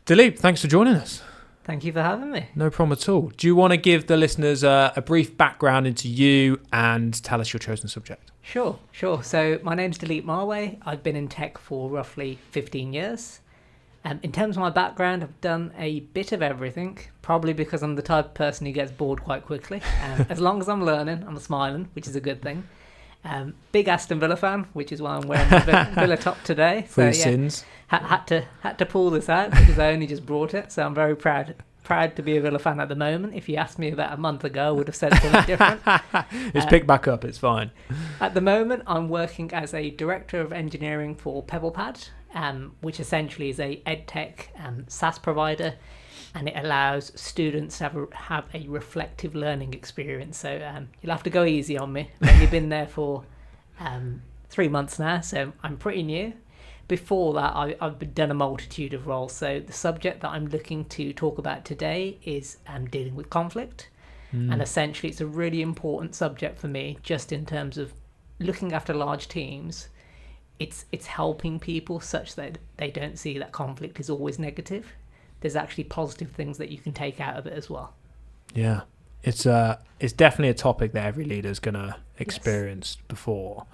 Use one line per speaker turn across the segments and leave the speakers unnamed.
Dileep, thanks for joining us.
Thank you for having me.
No problem at all. Do you want to give the listeners a brief background into you and tell us your chosen subject?
Sure. So my name's Dileep Marway. I've been in tech for roughly 15 years. In terms of my background, I've done a bit of everything, probably because I'm the type of person who gets bored quite quickly. As long as I'm learning, I'm smiling, which is a good thing. Big Aston Villa fan, which is why I'm wearing the Villa top today.
For your sins.
Had to pull this out because I only just brought it, so I'm very proud to be a Villa fan at the moment. If you asked me about a month ago, I would have said something different.
It's picked back up, it's fine.
At the moment, I'm working as a director of engineering for PebblePad, which essentially is a edtech SaaS provider, and it allows students to have a reflective learning experience. So you'll have to go easy on me. I've only been there for 3 months now, so I'm pretty new. Before that, I've done a multitude of roles. So the subject that I'm looking to talk about today is dealing with conflict. And essentially, it's a really important subject for me, just in terms of looking after large teams. It's helping people such that they don't see that conflict is always negative. There's actually positive things that you can take out of it as well.
Yeah, it's definitely a topic that every leader is going to experience before.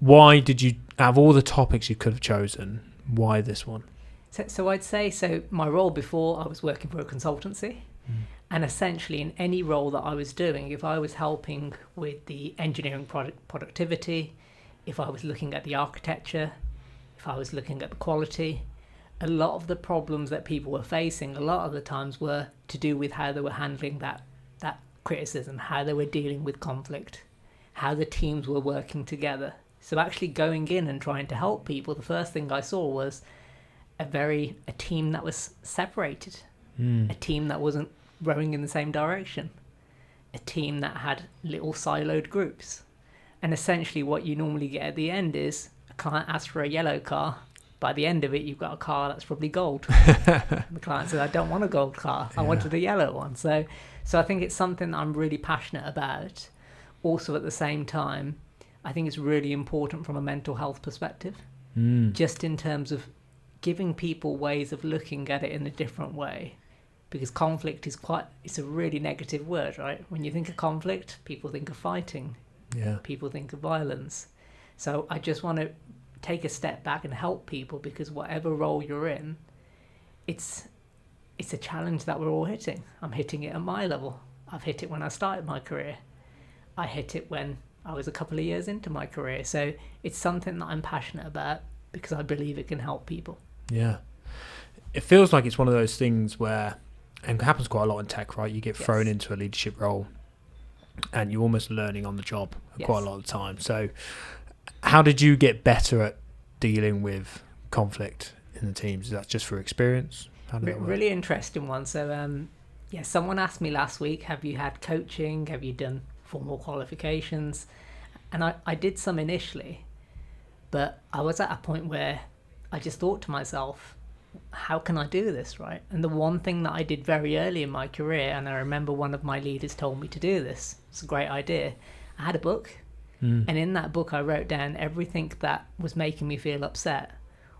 Why did you, out of all the topics you could have chosen, why this one?
So I'd say, my role before, I was working for a consultancy. And essentially in any role that I was doing, if I was helping with the engineering productivity, if I was looking at the architecture, if I was looking at the quality, a lot of the problems that people were facing a lot of the times were to do with how they were handling that criticism, how they were dealing with conflict, how the teams were working together. So actually going in and trying to help people, the first thing I saw was a team that was separated, a team that wasn't rowing in the same direction, a team that had little siloed groups. And essentially what you normally get at the end is a client asks for a yellow car. By the end of it, you've got a car that's probably gold. The client says, I don't want a gold car. I wanted a yellow one. So I think it's something that I'm really passionate about. Also, at the same time, I think it's really important from a mental health perspective, just in terms of giving people ways of looking at it in a different way. Because conflict it's a really negative word, right? When you think of conflict, people think of fighting.
Yeah.
People think of violence. So I just want to take a step back and help people, because whatever role you're in, it's a challenge that we're all hitting. I'm hitting it at my level. I've hit it when I started my career. I hit it when I was a couple of years into my career. So it's something that I'm passionate about because I believe it can help people.
Yeah. It feels like it's one of those things where, and it happens quite a lot in tech, right? You get thrown into a leadership role and you're almost learning on the job quite a lot of the time. So how did you get better at dealing with conflict in the teams? Is that just for experience? How did that work?
Really interesting one. So someone asked me last week, have you had coaching? Have you done formal qualifications? And I did some initially, but I was at a point where I just thought to myself, how can I do this, right? And the one thing that I did very early in my career, and I remember one of my leaders told me to do this, it's a great idea. I had a book, and in that book I wrote down everything that was making me feel upset,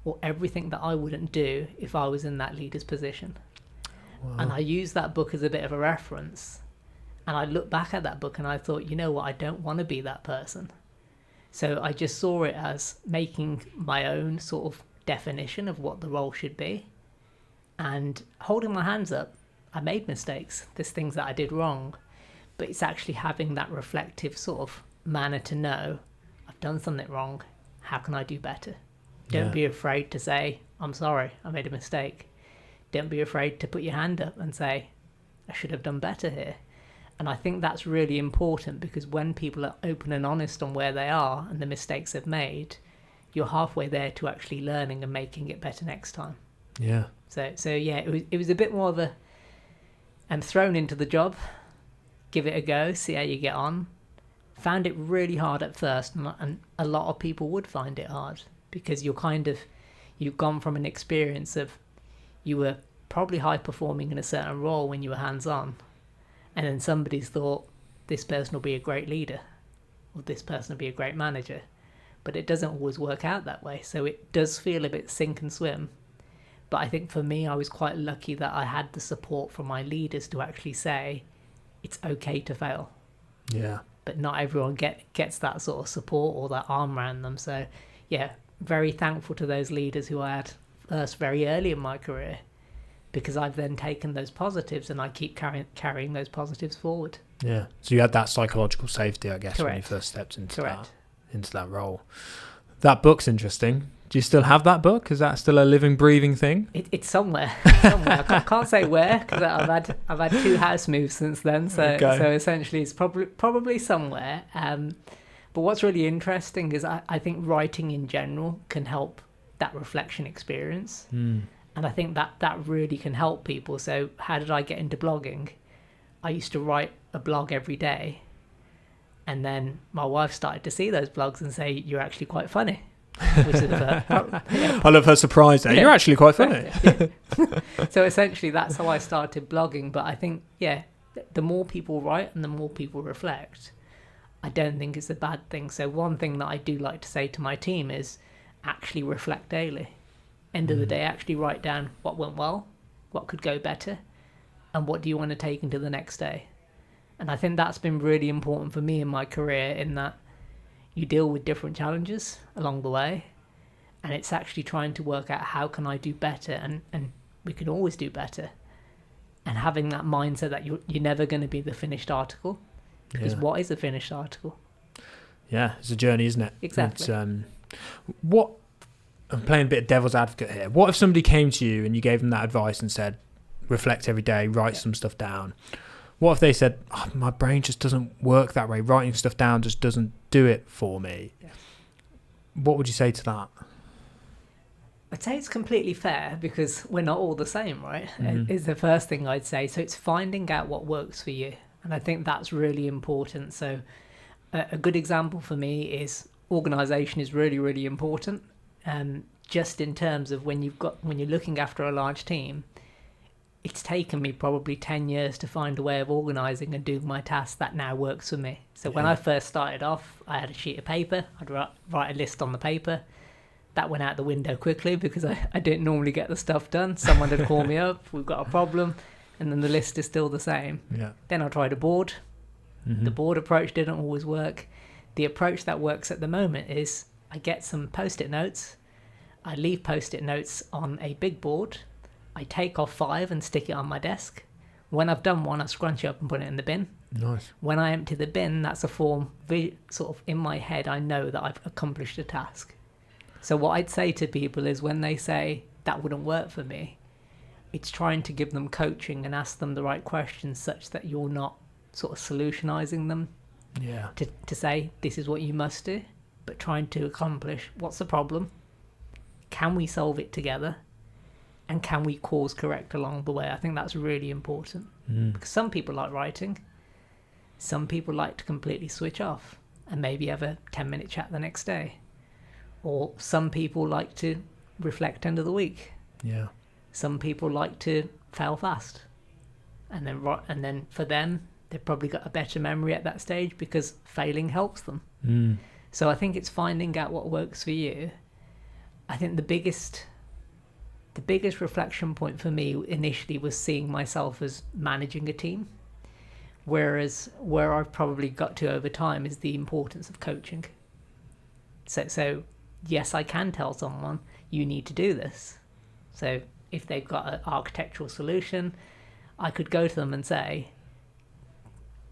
or everything that I wouldn't do if I was in that leader's position. Wow. And I used that book as a bit of a reference. And I looked back at that book and I thought, you know what, I don't want to be that person. So I just saw it as making my own sort of definition of what the role should be, and holding my hands up. I made mistakes, there's things that I did wrong, but it's actually having that reflective sort of manner to know I've done something wrong, how can I do better? Don't be afraid to say, I'm sorry, I made a mistake. Don't be afraid to put your hand up and say, I should have done better here. And I think that's really important, because when people are open and honest on where they are and the mistakes they've made, you're halfway there to actually learning and making it better next time.
Yeah.
So yeah, it was a bit more of a, I'm thrown into the job, give it a go, see how you get on. Found it really hard at first, and a lot of people would find it hard, because you've gone from an experience of, you were probably high performing in a certain role when you were hands on, and then somebody's thought, this person will be a great leader, or this person will be a great manager. But it doesn't always work out that way. So it does feel a bit sink and swim. But I think for me, I was quite lucky that I had the support from my leaders to actually say, it's okay to fail.
Yeah.
But not everyone gets that sort of support or that arm around them. So, yeah, very thankful to those leaders who I had first very early in my career, because I've then taken those positives and I keep carrying those positives forward.
Yeah. So you had that psychological safety, I guess,
Correct.
when you first stepped into
Correct.
that role. That book's interesting. Do you still have that book? Is that still a living, breathing thing?
It's somewhere. I can't say where, because I've had 2 house moves since then. So essentially, it's probably somewhere. But what's really interesting is I think writing in general can help that reflection experience, and I think that really can help people. So how did I get into blogging? I used to write a blog every day, and then my wife started to see those blogs and say, "You're actually quite funny." Which is
I love her surprise there. You're actually quite funny.
So essentially that's how I started blogging. But I think, the more people write and the more people reflect, I don't think it's a bad thing. So one thing that I do like to say to my team is actually reflect daily. End of the day, actually write down what went well, what could go better, and what do you want to take into the next day. And I think that's been really important for me in my career, in that you deal with different challenges along the way, and it's actually trying to work out how can I do better, and we can always do better, and having that mindset that you're never going to be the finished article, because what is a finished article? Yeah,
it's a journey, isn't it?
Exactly.
What, I'm playing a bit of devil's advocate here. What if somebody came to you and you gave them that advice and said, reflect every day, write some stuff down? What if they said, my brain just doesn't work that way, writing stuff down just doesn't do it for me?
Yes.
What would you say to that?
I'd say it's completely fair, because we're not all the same, right? Is the first thing I'd say. So it's finding out what works for you. And I think that's really important. So a good example for me is organisation is really, really important. Just in terms of when you're looking after a large team, it's taken me probably 10 years to find a way of organising and doing my tasks that now works for me. So when I first started off, I had a sheet of paper. I'd write a list on the paper. That went out the window quickly, because I didn't normally get the stuff done. Someone would call me up, we've got a problem, and then the list is still the same.
Yeah.
Then I tried a board. The board approach didn't always work. The approach that works at the moment is I get some post-it notes. I leave post-it notes on a big board. I take off 5 and stick it on my desk. When I've done one, I scrunch it up and put it in the bin.
Nice.
When I empty the bin, that's a form, sort of in my head, I know that I've accomplished a task. So what I'd say to people is, when they say that wouldn't work for me, it's trying to give them coaching and ask them the right questions, such that you're not sort of solutionizing them to say this is what you must do, but trying to accomplish what's the problem, can we solve it together, and can we course correct along the way. I think that's really important, because some people like writing, some people like to completely switch off and maybe have a 10-minute chat the next day, or some people like to reflect end of the week.
Yeah.
Some people like to fail fast, and then for them, they've probably got a better memory at that stage because failing helps them. So I think it's finding out what works for you. I think the biggest reflection point for me initially was seeing myself as managing a team, whereas where I've probably got to over time is the importance of coaching. So yes, I can tell someone you need to do this. So if they've got an architectural solution, I could go to them and say,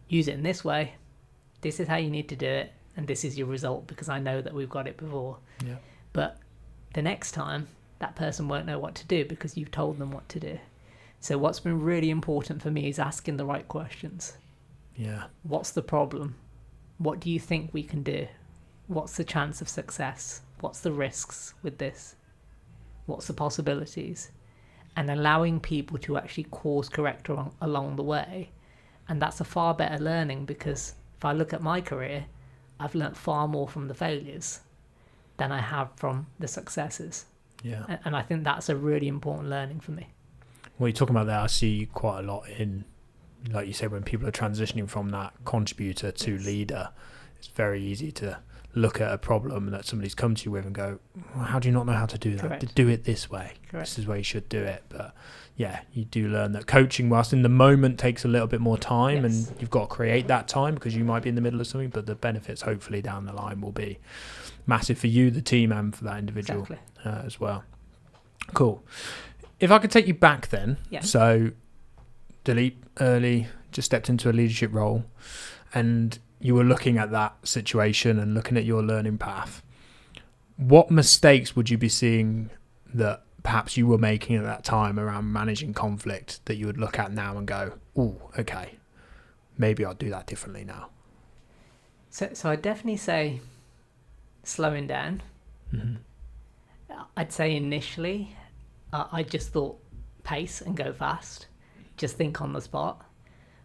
use it in this way, this is how you need to do it, and this is your result, because I know that we've got it before.
Yeah.
But the next time, that person won't know what to do because you've told them what to do. So what's been really important for me is asking the right questions.
Yeah.
What's the problem? What do you think we can do? What's the chance of success? What's the risks with this? What's the possibilities? And allowing people to actually course correct along the way. And that's a far better learning, because if I look at my career, I've learnt far more from the failures than I have from the successes.
Yeah.
And I think that's a really important learning for me.
What you're talking about there, I see quite a lot in, like you say, when people are transitioning from that contributor to leader, it's very easy to look at a problem that somebody's come to you with and go, well, how do you not know how to do that?
Correct.
Do it this way.
Correct.
This is where you should do it. But yeah, you do learn that coaching, whilst in the moment takes a little bit more time,
Yes.
and you've got to create that time because you might be in the middle of something, but the benefits hopefully down the line will be massive for you, the team, and for that individual.
Exactly.
As well. Cool. If I could take you back then,
Yeah.
so Dileep early just stepped into a leadership role, and you were looking at that situation and looking at your learning path. What mistakes would you be seeing that perhaps you were making at that time around managing conflict that you would look at now and go, oh, okay, maybe I'll do that differently now?
So I'd definitely say slowing down.
Mm-hmm.
I'd say initially, I just thought pace and go fast, just think on the spot.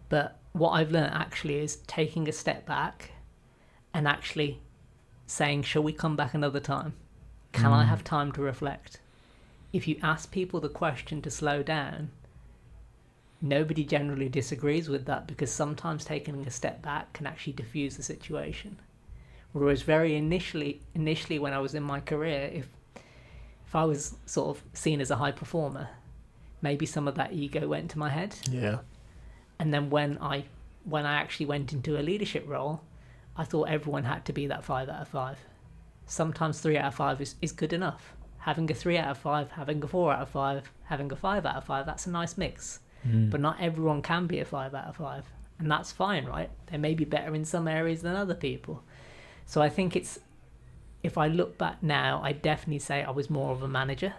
But what I've learned actually is taking a step back and actually saying, shall we come back another time? Can I have time to reflect? If you ask people the question to slow down, nobody generally disagrees with that, because sometimes taking a step back can actually diffuse the situation. Whereas very initially when I was in my career, if I was sort of seen as a high performer, maybe some of that ego went to my head.
Yeah.
And then when I actually went into a leadership role, I thought everyone had to be that 5 out of 5. Sometimes 3 out of 5 is good enough. Having a 3 out of 5, having a 4 out of 5, having a 5 out of 5, that's a nice mix. But not everyone can be a 5 out of 5. And that's fine, right? They may be better in some areas than other people. So I think if I look back now, I'd definitely say I was more of a manager.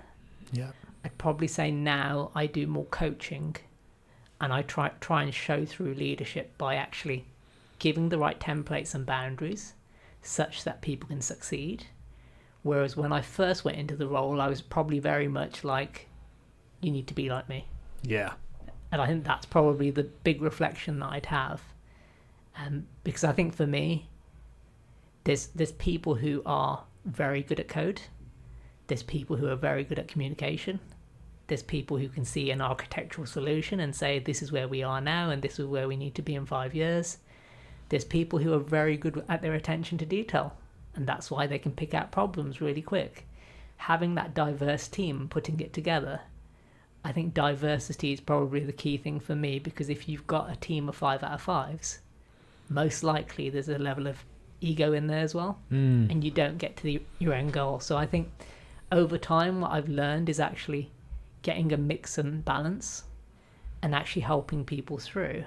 Yeah.
I'd probably say now I do more coaching, and I try and show through leadership by actually giving the right templates and boundaries such that people can succeed. Whereas when I first went into the role, I was probably very much like, you need to be like me.
Yeah.
And I think that's probably the big reflection that I'd have. Because I think for me, there's people who are very good at code. There's people who are very good at communication. There's people who can see an architectural solution and say, this is where we are now and this is where we need to be in 5 years. There's people who are very good at their attention to detail, and that's why they can pick out problems really quick. Having that diverse team, putting it together, I think diversity is probably the key thing for me, because if you've got a team of 5 out of 5s, most likely there's a level of ego in there as well, and you don't get to your end goal. So I think over time what I've learned is actually getting a mix and balance and actually helping people through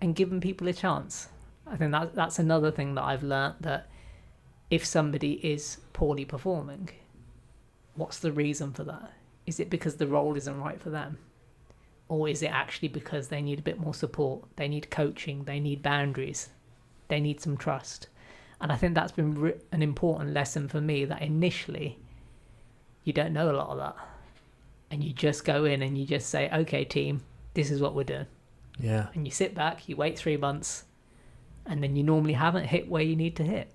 and giving people a chance. I think that's another thing that I've learned, that if somebody is poorly performing, what's the reason for that? Is it because the role isn't right for them? Or is it actually because they need a bit more support? They need coaching, they need boundaries, they need some trust. And I think that's been an important lesson for me, that initially you don't know a lot of that. And you just go in and you just say, okay, team, this is what we're doing.
Yeah.
And you sit back, you wait 3 months, and then you normally haven't hit where you need to hit.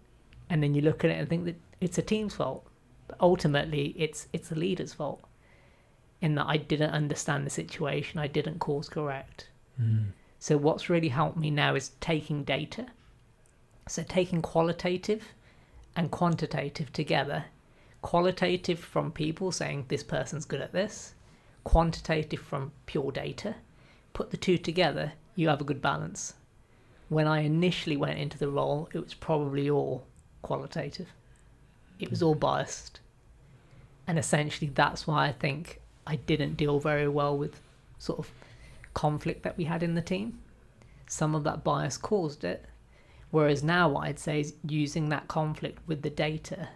And then you look at it and think that it's a team's fault. But ultimately, it's the leader's fault, in that I didn't understand the situation, I didn't course correct. So what's really helped me now is taking data. So taking qualitative and quantitative together. Qualitative from people saying this person's good at this. Quantitative from pure data. Put the two together, you have a good balance. When I initially went into the role, it was probably all qualitative. It was all biased. And essentially that's why I think I didn't deal very well with sort of conflict that we had in the team. Some of that bias caused it. Whereas now what I'd say is using that conflict with the data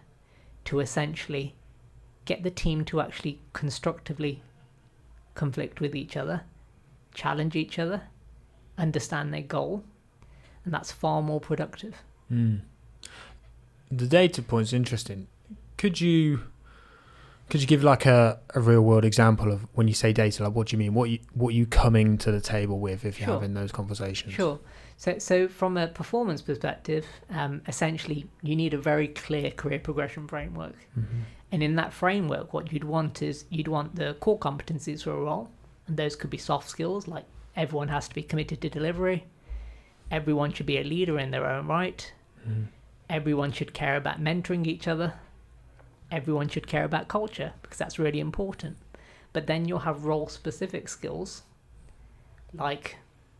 to essentially get the team to actually constructively conflict with each other, challenge each other, understand their goal, and that's far more productive.
The data point's interesting. Could you give like a real world example of when you say data? Like, what do you mean? What are you coming to the table with if you're having those conversations?
Sure. So from a performance perspective, essentially you need a very clear career progression framework. And in that framework, what you'd want the core competencies for a role. And those could be soft skills, like everyone has to be committed to delivery. Everyone should be a leader in their own right. everyone should care about mentoring each other. Everyone should care about culture, because that's really important. But then you'll have role-specific skills, like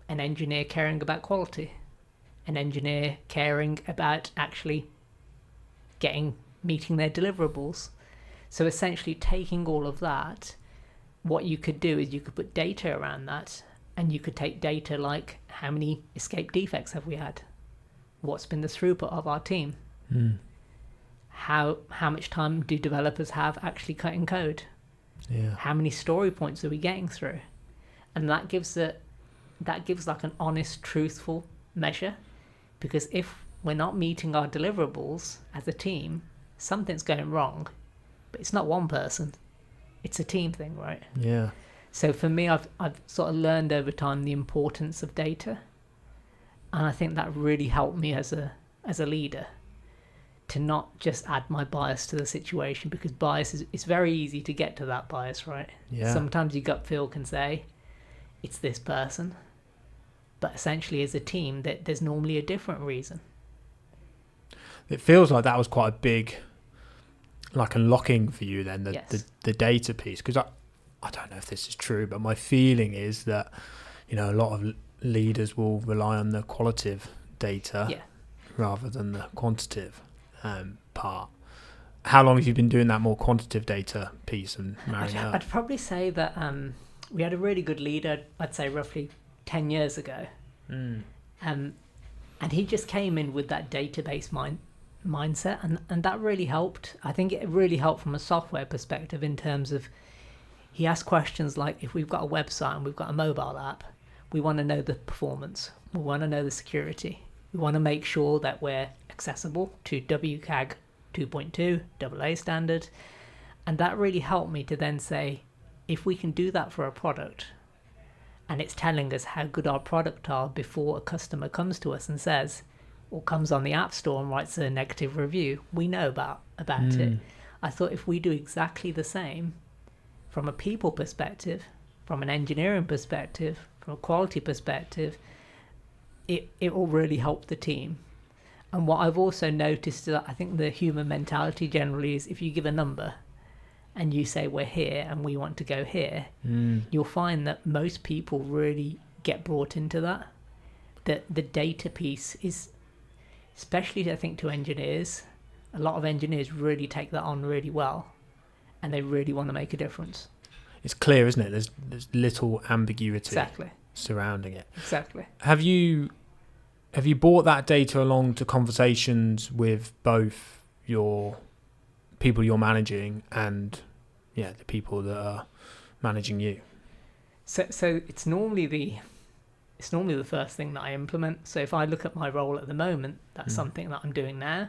an engineer caring about quality, an engineer caring about actually meeting their deliverables. So essentially taking all of that, what you could do is you could put data around that, and you could take data like how many escape defects have we had? What's been the throughput of our team? How much time do developers have actually cutting code?
Yeah.
How many story points are we getting through? And that gives like an honest, truthful measure, because if we're not meeting our deliverables as a team, something's going wrong. But it's not one person, it's a team thing, right?
Yeah.
So for me, I've sort of learned over time the importance of data, and I think that really helped me as a leader to not just add my bias to the situation, because bias it's very easy to get to that bias, right?
Yeah.
Sometimes your gut feel can say it's this person, but essentially as a team that there's normally a different reason.
It feels like that was quite a big, like, unlocking for you then,
Yes.
the data piece, because I don't know if this is true, but my feeling is that, you know, a lot of leaders will rely on the qualitative data rather than the quantitative part. How long have you been doing that more quantitative data piece and marrying it up?
I'd probably say that we had a really good leader, I'd say roughly 10 years ago. And he just came in with that database mindset, and that really helped. I think it really helped from a software perspective in terms of he asked questions like, if we've got a website and we've got a mobile app, we want to know the performance, we want to know the security, we want to make sure that we're accessible to WCAG 2.2 AA standard. And that really helped me to then say, if we can do that for a product, and it's telling us how good our product are before a customer comes to us and says, or comes on the App Store and writes a negative review, we know about it. I thought if we do exactly the same from a people perspective, from an engineering perspective, from a quality perspective, it will really help the team. And what I've also noticed is that I think the human mentality generally is, if you give a number and you say we're here and we want to go here, you'll find that most people really get brought into that. That the data piece is, especially I think to engineers, a lot of engineers really take that on really well, and they really want to make a difference.
It's clear, isn't it? There's little ambiguity surrounding it.
Exactly.
Have you brought that data along to conversations with both your people you're managing and the people that are managing you?
So it's normally the first thing that I implement. So if I look at my role at the moment, that's something that I'm doing now.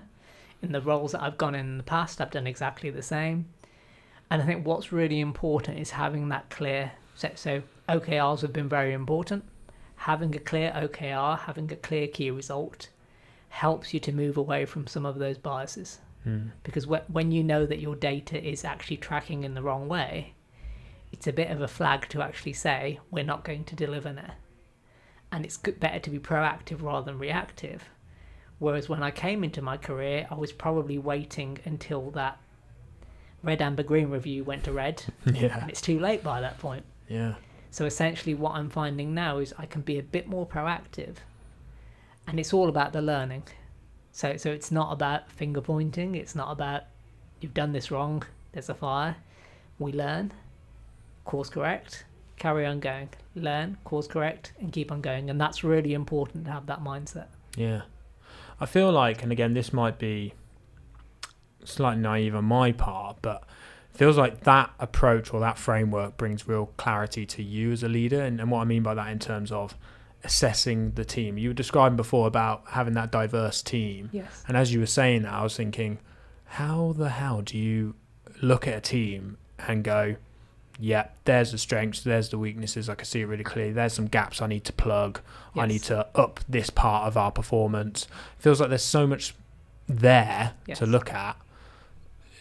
In the roles that I've gone in the past, I've done exactly the same. And I think what's really important is having that clear set. So OKRs have been very important. Having a clear OKR, having a clear key result helps you to move away from some of those biases. Because when you know that your data is actually tracking in the wrong way, it's a bit of a flag to actually say, we're not going to deliver now. And it's better to be proactive rather than reactive. Whereas when I came into my career, I was probably waiting until that red, amber, green review went to red.
Yeah.
And it's too late by that point.
Yeah.
So essentially what I'm finding now is I can be a bit more proactive. And it's all about the learning. So it's not about finger pointing. It's not about, you've done this wrong, there's a fire. We learn, course correct, carry on going. Learn, course correct, and keep on going. And that's really important to have that mindset.
Yeah. I feel like, and again, this might be slightly naive on my part, but it feels like that approach or that framework brings real clarity to you as a leader. And what I mean by that in terms of assessing the team. You were describing before about having that diverse team.
Yes.
And as you were saying that, I was thinking, how the hell do you look at a team and go, yeah, there's the strengths, there's the weaknesses, I can see it really clearly, there's some gaps I need to plug, I need to up this part of our performance. It feels like there's so much there to look at.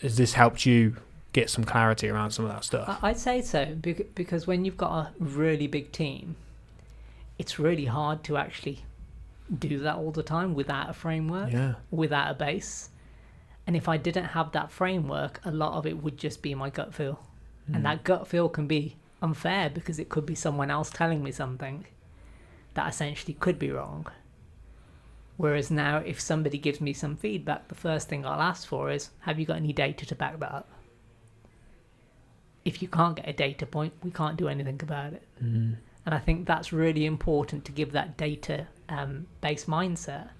Has this helped you get some clarity around some of that stuff?
I'd say so, because when you've got a really big team, it's really hard to actually do that all the time without a framework, without a base. And if I didn't have that framework, a lot of it would just be my gut feel. And that gut feel can be unfair because it could be someone else telling me something that essentially could be wrong. Whereas now, if somebody gives me some feedback, the first thing I'll ask for is, have you got any data to back that up? If you can't get a data point, we can't do anything about it. And I think that's really important, to give that data-based mindset.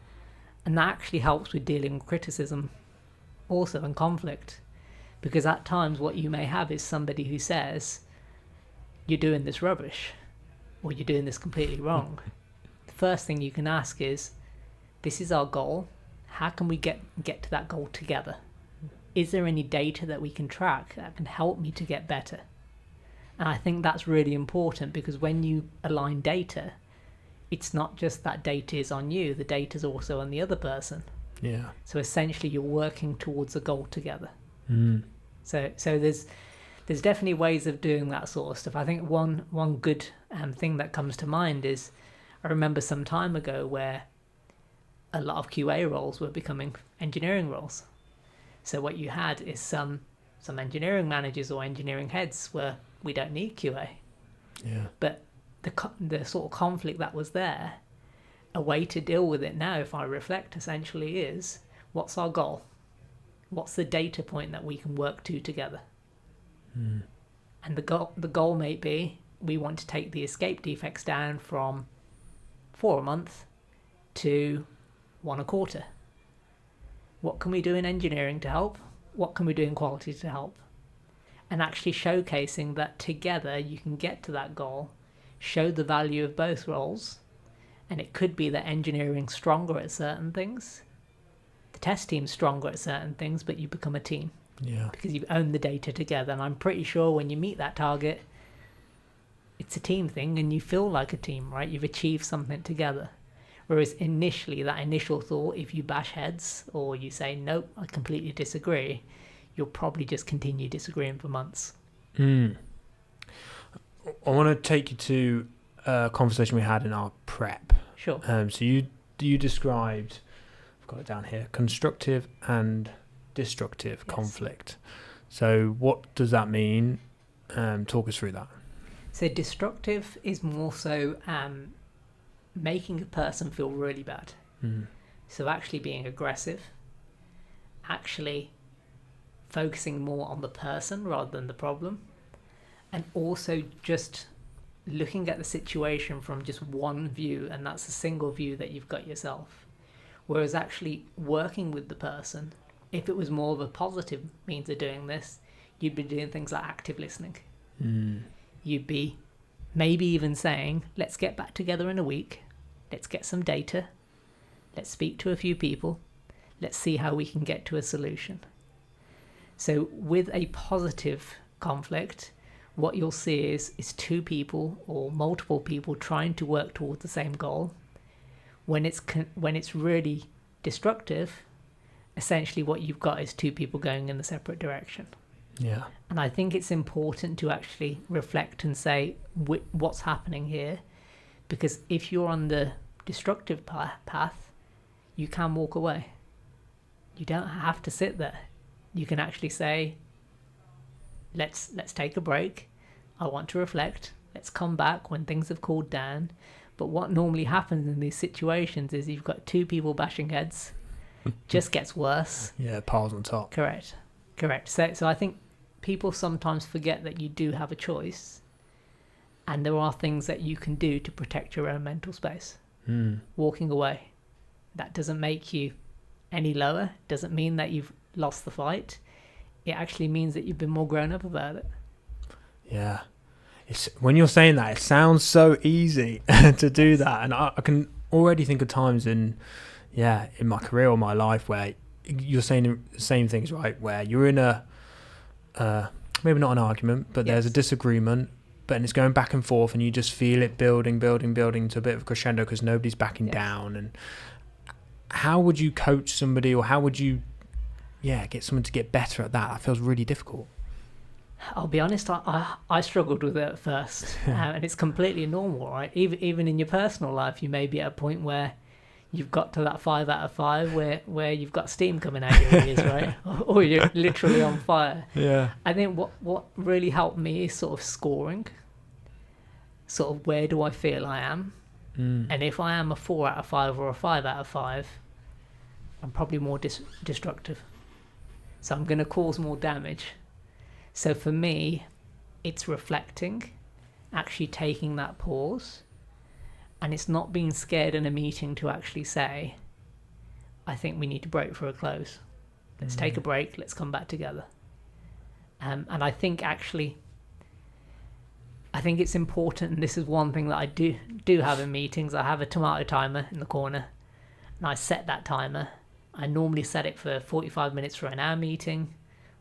And that actually helps with dealing with criticism also, and conflict. Because at times what you may have is somebody who says, you're doing this rubbish, or you're doing this completely wrong. The first thing you can ask is, this is our goal. How can we get to that goal together? Is there any data that we can track that can help me to get better? And I think that's really important, because when you align data, it's not just that data is on you, the data is also on the other person.
Yeah.
So essentially you're working towards a goal together. So there's definitely ways of doing that sort of stuff. I think one good thing that comes to mind is, I remember some time ago where a lot of QA roles were becoming engineering roles. So what you had is some engineering managers or engineering heads where we don't need QA.
Yeah.
But the sort of conflict that was there, a way to deal with it now, if I reflect, essentially is, what's our goal? What's the data point that we can work to together? And the goal may be, we want to take the escape defects down from 4 a month to 1 a quarter. What can we do in engineering to help? What can we do in quality to help? And actually showcasing that together you can get to that goal, show the value of both roles. And it could be that engineering's stronger at certain things, the test team's stronger at certain things, but you become a team.
Yeah.
Because you've owned the data together. And I'm pretty sure when you meet that target, it's a team thing and you feel like a team, right? You've achieved something together. Whereas initially, that initial thought, if you bash heads or you say, nope, I completely disagree, you'll probably just continue disagreeing for months.
I want to take you to a conversation we had in our prep.
Sure.
So you described, I've got it down here, constructive and destructive conflict. So what does that mean? Talk us through that.
So destructive is more so making a person feel really bad. So actually being aggressive, actually focusing more on the person rather than the problem, and also just looking at the situation from just one view, and that's a single view that you've got yourself. Whereas actually working with the person, if it was more of a positive means of doing this, you'd be doing things like active listening. You'd be maybe even saying, let's get back together in a week, let's get some data, let's speak to a few people, let's see how we can get to a solution. So with a positive conflict, what you'll see is two people or multiple people trying to work towards the same goal. When it's really destructive, essentially what you've got is two people going in a separate direction.
Yeah.
And I think it's important to actually reflect and say what's happening here, because if you're on the destructive path, you can walk away. You don't have to sit there. You can actually say, let's take a break. I want to reflect. Let's come back when things have cooled down. But what normally happens in these situations is you've got two people bashing heads. Just gets worse.
Yeah, piles on top.
Correct. So I think people sometimes forget that you do have a choice, and there are things that you can do to protect your own mental space. Walking away, that doesn't make you any lower, doesn't mean that you've lost the fight. It actually means that you've been more grown up about it.
Yeah. When you're saying that, it sounds so easy to do that, and I can already think of times in my career or my life where you're saying the same things, right? Where you're in a maybe not an argument, but there's a disagreement, but it's going back and forth, and you just feel it building to a bit of a crescendo because nobody's backing down. And how would you coach somebody, or how would you get someone to get better at that? That feels really difficult.
I'll be honest, I struggled with it at first, and it's completely normal, right? Even in your personal life, you may be at a point where you've got to that 5 out of 5 where you've got steam coming out your ears, right? Or you're literally on fire.
Yeah.
I think what really helped me is sort of scoring. Sort of where do I feel I am? And if I am a 4 out of 5 or a 5 out of 5, I'm probably more destructive. So I'm going to cause more damage. So for me, it's reflecting, actually taking that pause. And it's not being scared in a meeting to actually say, I think we need to break for a close. Let's take a break. Let's come back together. And I think it's important, and this is one thing that I do have in meetings. I have a tomato timer in the corner, and I set that timer. I normally set it for 45 minutes for an hour meeting,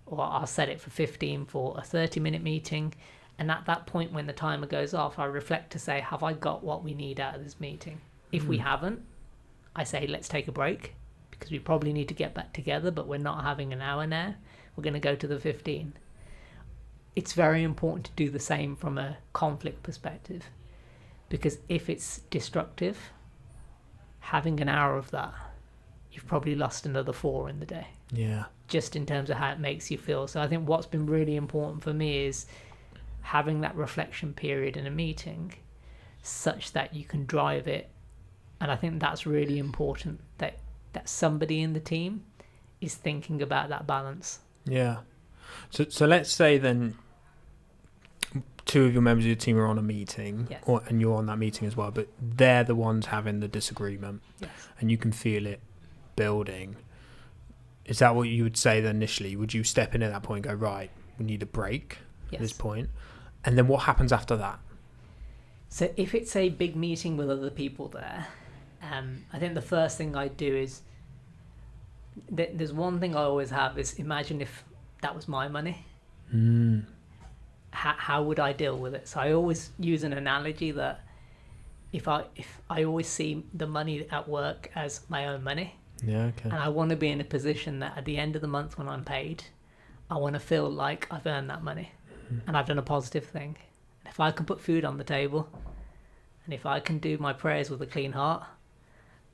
or I'll set it for 15 for a 30-minute meeting. And at that point, when the timer goes off, I reflect to say, have I got what we need out of this meeting? If we haven't, I say, let's take a break, because we probably need to get back together, but we're not having an hour now. We're going to go to the 15. It's very important to do the same from a conflict perspective, because if it's destructive, having an hour of that, you've probably lost another 4 in the day.
Yeah.
Just in terms of how it makes you feel. So I think what's been really important for me is having that reflection period in a meeting such that you can drive it. And I think that's really important, that somebody in the team is thinking about that balance.
Yeah. So let's say then 2 of your members of your team are on a meeting,
yes.
and you're on that meeting as well, but they're the ones having the disagreement,
yes.
and you can feel it building. Is that what you would say then initially? Would you step in at that point and go, right, we need a break at this point? And then what happens after that?
So if it's a big meeting with other people there, I think the first thing I do is, there's one thing I always have is, imagine if that was my money. How would I deal with it? So I always use an analogy that if I always see the money at work as my own money.
Yeah, okay.
And I want to be in a position that at the end of the month when I'm paid, I want to feel like I've earned that money and I've done a positive thing. And if I can put food on the table, and if I can do my prayers with a clean heart,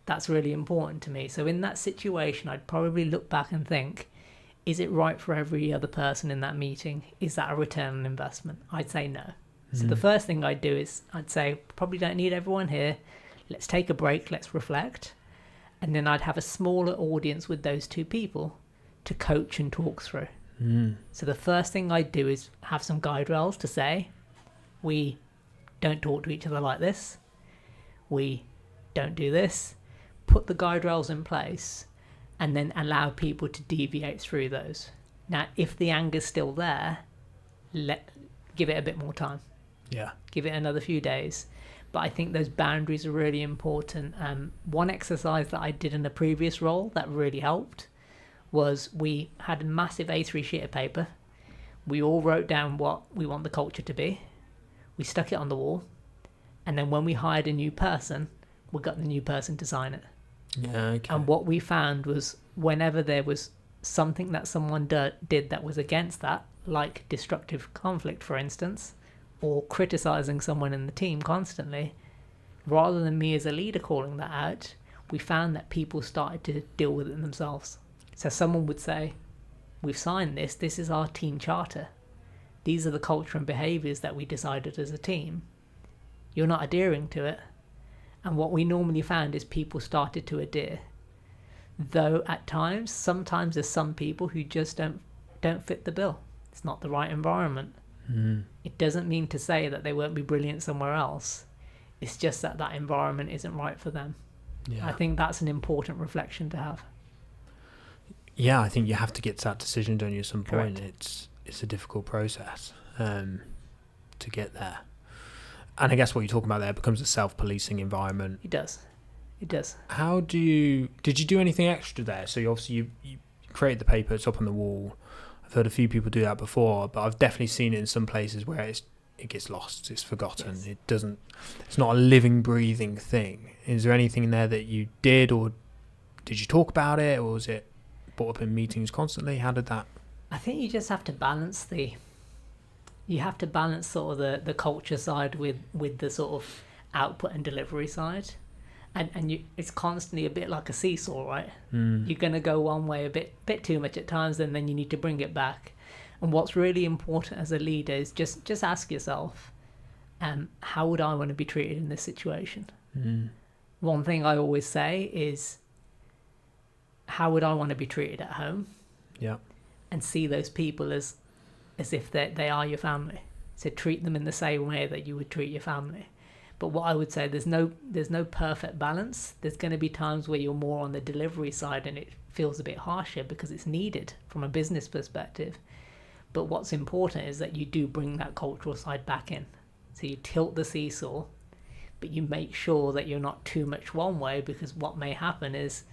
that's really important to me. So in that situation, I'd probably look back and think, is it right for every other person in that meeting? Is that a return on investment? I'd say no. So the first thing I'd do is I'd say, probably don't need everyone here. Let's take a break. Let's reflect. And then I'd have a smaller audience with those 2 people to coach and talk through. So the first thing I'd do is have some guide rails to say, we don't talk to each other like this. We don't do this. Put the guide rails in place and then allow people to deviate through those. Now, if the anger's still there, give it a bit more time.
Yeah.
Give it another few days. But I think those boundaries are really important. One exercise that I did in a previous role that really helped was, we had a massive A3 sheet of paper. We all wrote down what we want the culture to be. We stuck it on the wall. And then when we hired a new person, we got the new person to sign it.
Yeah, okay.
And what we found was, whenever there was something that someone did that was against that, like destructive conflict, for instance, or criticizing someone in the team constantly, rather than me as a leader calling that out, we found that people started to deal with it themselves. So someone would say, we've signed this. This is our team charter. These are the culture and behaviors that we decided as a team. You're not adhering to it. And what we normally found is people started to adhere. Though at times, sometimes there's some people who just don't fit the bill. It's not the right environment. It doesn't mean to say that they won't be brilliant somewhere else. It's just that that environment isn't right for them. Yeah. I think that's an important reflection to have.
Yeah, I think you have to get to that decision, don't you, at some point.
Correct.
It's a difficult process to get there. And I guess what you're talking about there becomes a self-policing environment.
It does.
How did you do anything extra there? So you create the paper, it's up on the wall. I've heard a few people do that before, but I've definitely seen it in some places where it gets lost, it's forgotten. Yes. It's not a living, breathing thing. Is there anything in there that you did, or did you talk about it, or was it brought up in meetings constantly? How did that?
I think you just have to balance sort of the culture side with the sort of output and delivery side. and it's constantly a bit like a seesaw, right? You're going to go one way a bit too much at times, and then you need to bring it back. And what's really important as a leader is just ask yourself, how would I want to be treated in this situation? One thing I always say is, how would I want to be treated at home?
Yeah.
And see those people as if they are your family. So treat them in the same way that you would treat your family. But what I would say, there's no perfect balance. There's going to be times where you're more on the delivery side and it feels a bit harsher because it's needed from a business perspective. But what's important is that you do bring that cultural side back in. So you tilt the seesaw, but you make sure that you're not too much one way, because what may happen is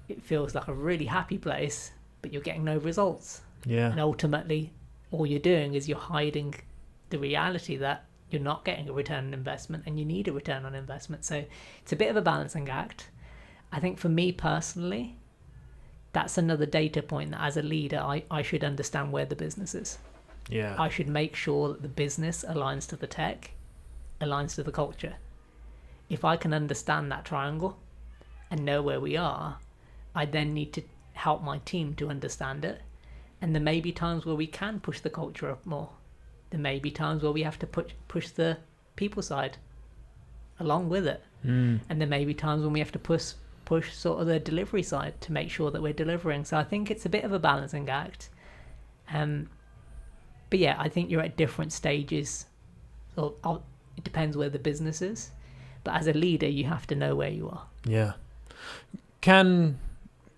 it feels like a really happy place, but you're getting no results.
Yeah.
And ultimately, all you're doing is you're hiding the reality that you're not getting a return on investment and you need a return on investment. So it's a bit of a balancing act. I think for me personally, that's another data point that as a leader, I should understand where the business is.
Yeah.
I should make sure that the business aligns to the tech, aligns to the culture. If I can understand that triangle and know where we are, I then need to help my team to understand it. And there may be times where we can push the culture up more. There may be times where we have to push the people side along with it. And there may be times when we have to push sort of the delivery side to make sure that we're delivering. So I think it's a bit of a balancing act. But yeah, I think you're at different stages. So it depends where the business is. But as a leader, you have to know where you are.
Yeah. Can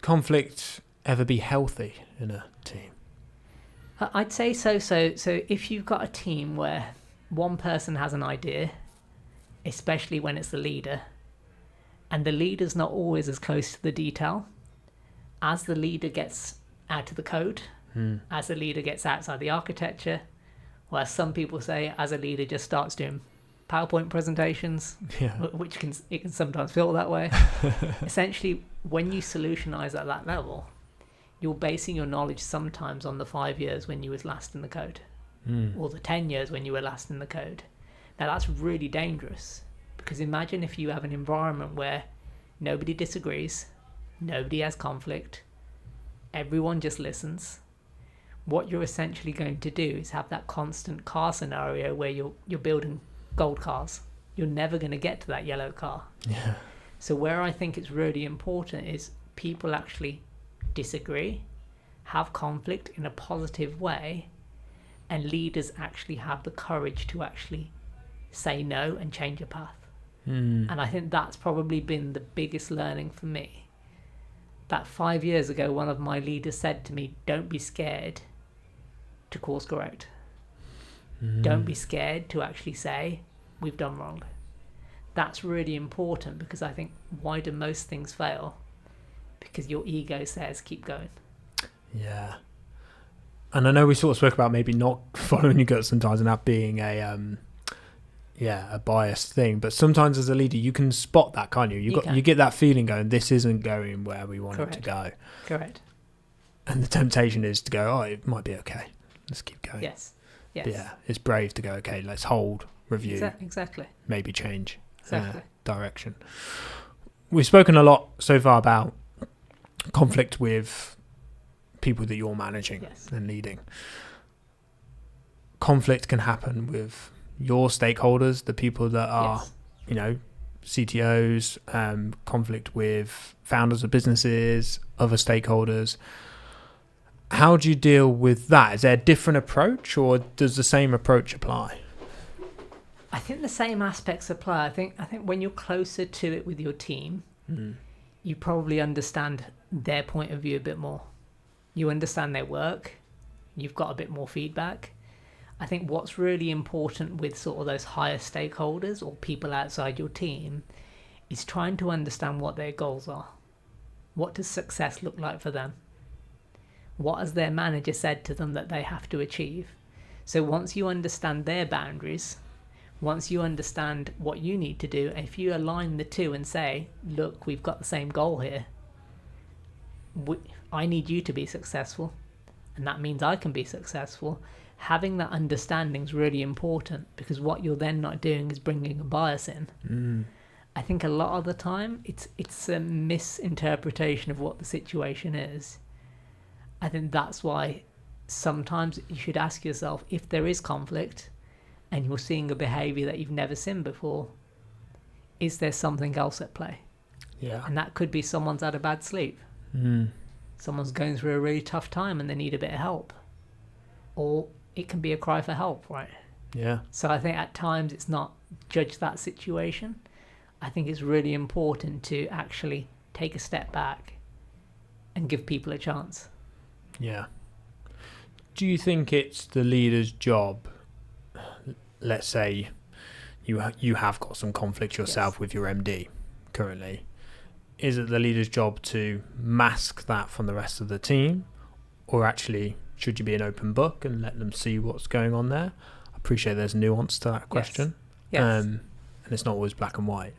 conflict ever be healthy in a team?
I'd say so. So if you've got a team where one person has an idea, especially when it's the leader, and the leader's not always as close to the detail, as the leader gets out of the code, as the leader gets outside the architecture, or as some people say, as a leader just starts doing PowerPoint presentations, which it can sometimes feel that way. Essentially, when you solutionize at that level, you're basing your knowledge sometimes on the 5 years when you was last in the code, or the 10 years when you were last in the code. Now that's really dangerous, because imagine if you have an environment where nobody disagrees, nobody has conflict, everyone just listens. What you're essentially going to do is have that constant car scenario where you're building gold cars. You're never going to get to that yellow car.
Yeah.
So where I think it's really important is people actually disagree, have conflict in a positive way, and leaders actually have the courage to actually say no and change a path. And I think that's probably been the biggest learning for me. That 5 years ago, one of my leaders said to me, don't be scared to course correct. Don't be scared to actually say, we've done wrong. That's really important, because I think, why do most things fail? Because your ego says, keep going.
Yeah. And I know we sort of spoke about maybe not following your gut sometimes and that being a biased thing, but sometimes as a leader you can spot that, can't you? You get that feeling going, this isn't going where we want it to go.
Correct.
And the temptation is to go, oh, it might be okay, let's keep going.
Yes.
But yeah, it's brave to go, okay, let's hold, review,
exactly,
maybe change direction. We've spoken a lot so far about conflict with people that you're managing and leading. Conflict can happen with your stakeholders, the people that are, CTOs, conflict with founders of businesses, other stakeholders. How do you deal with that? Is there a different approach, or does the same approach apply?
I think the same aspects apply. I think when you're closer to it with your team, you probably understand their point of view a bit more. You understand their work. You've got a bit more feedback. I think what's really important with sort of those higher stakeholders or people outside your team is trying to understand what their goals are. What does success look like for them? What has their manager said to them that they have to achieve? So once you understand their boundaries, once you understand what you need to do, if you align the two and say, look, we've got the same goal here. I need you to be successful, and that means I can be successful. Having that understanding is really important, because what you're then not doing is bringing a bias in. I I think a lot of the time it's a misinterpretation of what the situation is. I think that's why sometimes you should ask yourself, if there is conflict and you're seeing a behaviour that you've never seen before, is there something else at play?
Yeah.
And that could be someone's had a bad sleep. Someone's going through a really tough time and they need a bit of help. Or it can be a cry for help, right?
Yeah.
So I think at times it's not judge that situation. I think it's really important to actually take a step back and give people a chance.
Yeah. Do you think it's the leader's job, let's say you have got some conflict yourself with your MD currently, is it the leader's job to mask that from the rest of the team, or actually should you be an open book and let them see what's going on there? I appreciate there's nuance to that question.
Yes.
And it's not always black and white.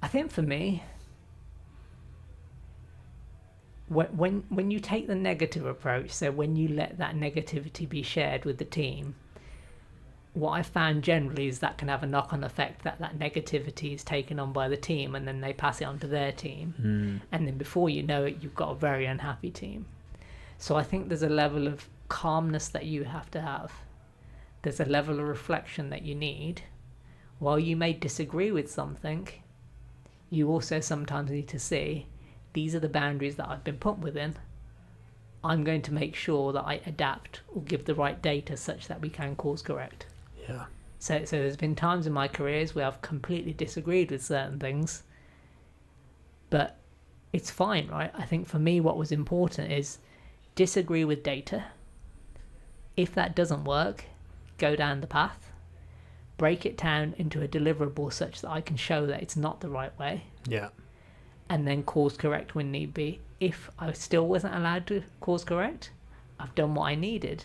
I think for me, when you take the negative approach, so when you let that negativity be shared with the team, what I found generally is that can have a knock-on effect, that negativity is taken on by the team and then they pass it on to their team. And then before you know it, you've got a very unhappy team. So I think there's a level of calmness that you have to have. There's a level of reflection that you need. While you may disagree with something, you also sometimes need to see, these are the boundaries that I've been put within. I'm going to make sure that I adapt or give the right data such that we can course correct.
Yeah.
So there's been times in my careers where I've completely disagreed with certain things, but it's fine, right? I think for me what was important is disagree with data. If that doesn't work, go down the path, break it down into a deliverable such that I can show that it's not the right way.
Yeah.
And then course correct when need be. If I still wasn't allowed to course correct, I've done what I needed.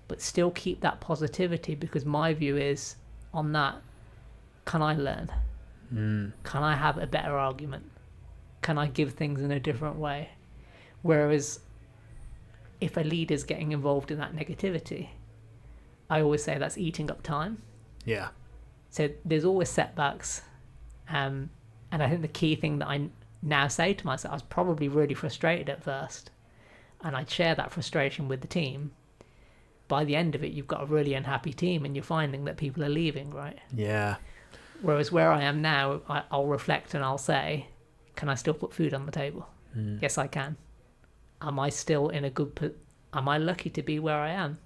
But still keep that positivity, because my view is on that, can I learn? Can I have a better argument? Can I give things in a different way? Whereas if a leader's getting involved in that negativity, I always say that's eating up time.
Yeah.
So there's always setbacks. And I think the key thing that I now say to myself, I was probably really frustrated at first, and I'd share that frustration with the team. By the end of it, you've got a really unhappy team and you're finding that people are leaving, right?
Yeah.
Whereas where I am now, I'll reflect and I'll say, can I still put food on the table? Yes, I can. Am I still in a good am I lucky to be where I am?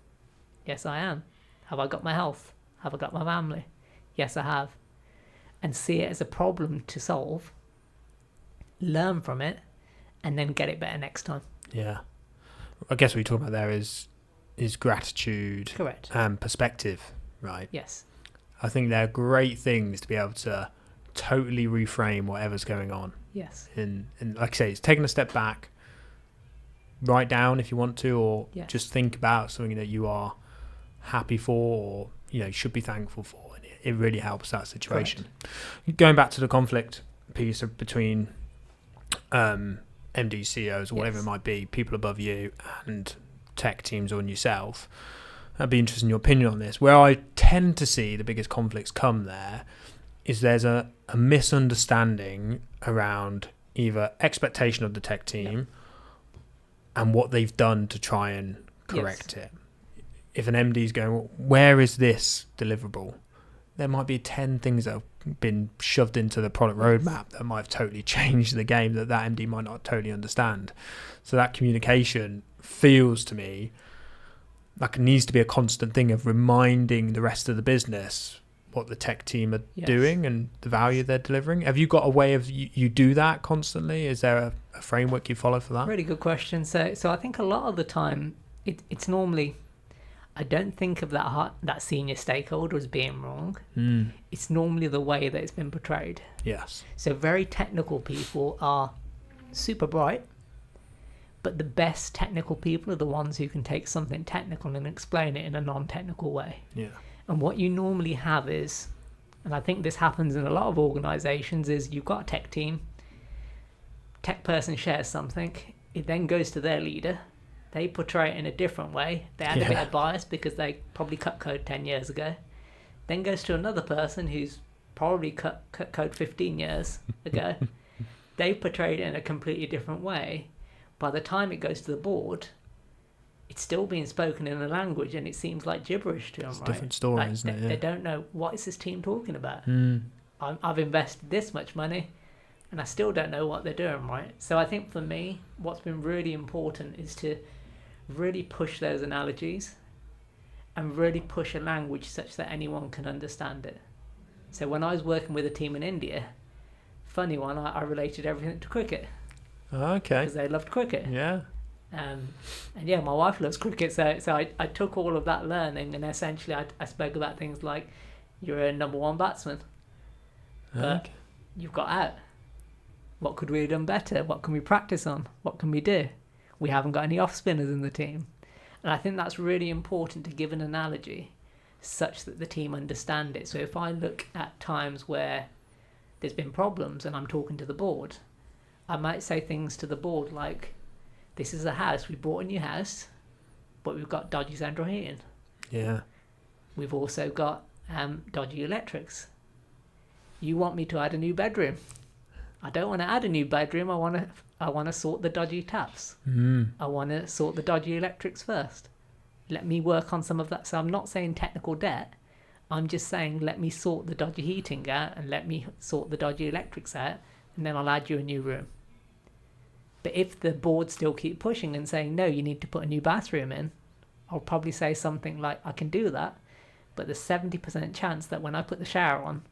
Yes, I am. Have I got my health? Have I got my family? Yes, I have. And see it as a problem to solve, learn from it, and then get it better next time.
Yeah. I guess what you're talking about there is gratitude.
Correct.
And perspective, right?
Yes.
I think they're great things to be able to totally reframe whatever's going on.
Yes.
And like I say, it's taking a step back, write down if you want to, or just think about something that you are happy for, or should be thankful for. And it really helps that situation. Correct. Going back to the conflict piece between MD, CEOs, or whatever it might be, people above you and tech teams or yourself, I'd be interested in your opinion on this. Where I tend to see the biggest conflicts come there is there's a misunderstanding around either expectation of the tech team and what they've done to try and correct it. If an MD is going, well, where is this deliverable? There might be 10 things that have been shoved into the product roadmap that might have totally changed the game that MD might not totally understand. So that communication feels to me like it needs to be a constant thing of reminding the rest of the business what the tech team are doing and the value they're delivering. Have you got a way of you do that constantly? Is there a framework you follow for that?
Really good question. So I think a lot of the time it's normally, I don't think of that senior stakeholder as being wrong. It's normally the way that it's been portrayed.
Yes.
So very technical people are super bright, but the best technical people are the ones who can take something technical and explain it in a non-technical way.
Yeah.
And what you normally have is, and I think this happens in a lot of organizations, is you've got a tech team, tech person shares something, it then goes to their leader, they portray it in a different way, they add a bit of bias because they probably cut code 10 years ago, then goes to another person who's probably cut code 15 years ago. They portrayed it in a completely different way. By the time it goes to the board, it's still being spoken in a language, and it seems like gibberish to them. It's
a different story,
like,
isn't it?
They don't know, what is this team talking about. I've invested this much money, and I still don't know what they're doing, right? So I think for me, what's been really important is to really push those analogies and really push a language such that anyone can understand it. So when I was working with a team in India, funny one, I related everything to cricket.
Okay.
Because they loved cricket.
Yeah.
And yeah, my wife loves cricket, so I took all of that learning, and essentially I spoke about things like, you're a number one batsman, but you've got out. What could we have done better? What can we practice on? What can we do? We haven't got any off spinners in the team. And I think that's really important, to give an analogy such that the team understand it. So if I look at times where there's been problems and I'm talking to the board, I might say things to the board like, this is a house, we bought a new house, but we've got dodgy central heating.
Yeah.
We've also got dodgy electrics. You want me to add a new bedroom? I don't want to add a new bedroom. I want to sort the dodgy taps. I want to sort the dodgy electrics first. Let me work on some of that. So I'm not saying technical debt. I'm just saying, let me sort the dodgy heating out, and let me sort the dodgy electrics out, and then I'll add you a new room. But if the board still keep pushing and saying, no, you need to put a new bathroom in, I'll probably say something like, I can do that, but there's 70% chance that when I put the shower on,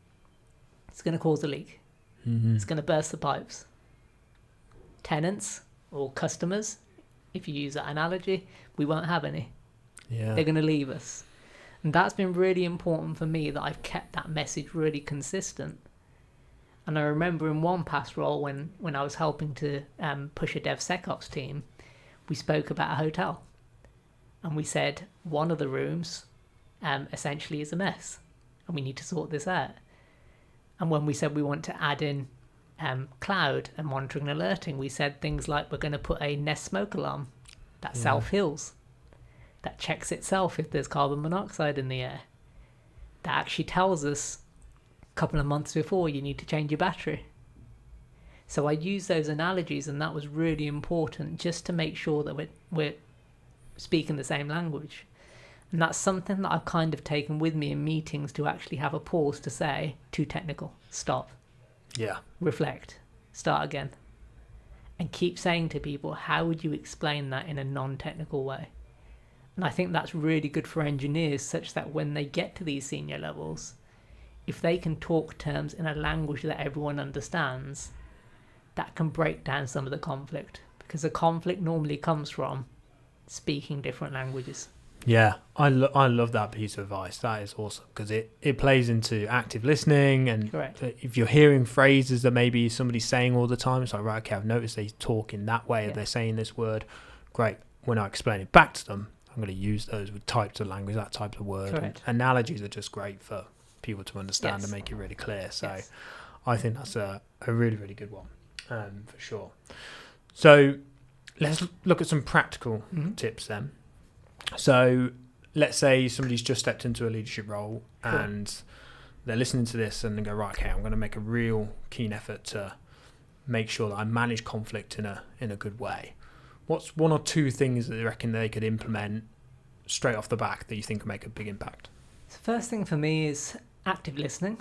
it's going to cause a leak. It's going to burst the pipes. Tenants or customers, if you use that analogy, we won't have any.
Yeah.
They're going to leave us. And that's been really important for me, that I've kept that message really consistent. And I remember in one past role when I was helping to push a DevSecOps team, we spoke about a hotel. And we said one of the rooms essentially is a mess, and we need to sort this out. And when we said we want to add in cloud and monitoring and alerting, we said things like, we're going to put a Nest smoke alarm that self-heals, that checks itself if there's carbon monoxide in the air, that actually tells us a couple of months before you need to change your battery. So I used those analogies, and that was really important, just to make sure that we're speaking the same language. And that's something that I've kind of taken with me in meetings, to actually have a pause to say, too technical, stop.
Yeah.
Reflect, start again. And keep saying to people, how would you explain that in a non-technical way? And I think that's really good for engineers, such that when they get to these senior levels, if they can talk terms in a language that everyone understands, that can break down some of the conflict. Because the conflict normally comes from speaking different languages.
Yeah, I love that piece of advice. That is awesome, because it plays into active listening. And
Correct.
If you're hearing phrases that maybe somebody's saying all the time, it's like, right, okay, I've noticed they talk in that way, they're saying this word. Great. When I explain it back to them, I'm going to use those with types of language, that type of word. And analogies are just great for people to understand and make it really clear. So I think that's a really, really good one, for sure. So let's look at some practical tips then. So let's say somebody's just stepped into a leadership role and they're listening to this and they go, right, okay, I'm going to make a real keen effort to make sure that I manage conflict in a good way. What's one or two things that you reckon they could implement straight off the back that you think will make a big impact?
So first thing for me is active listening.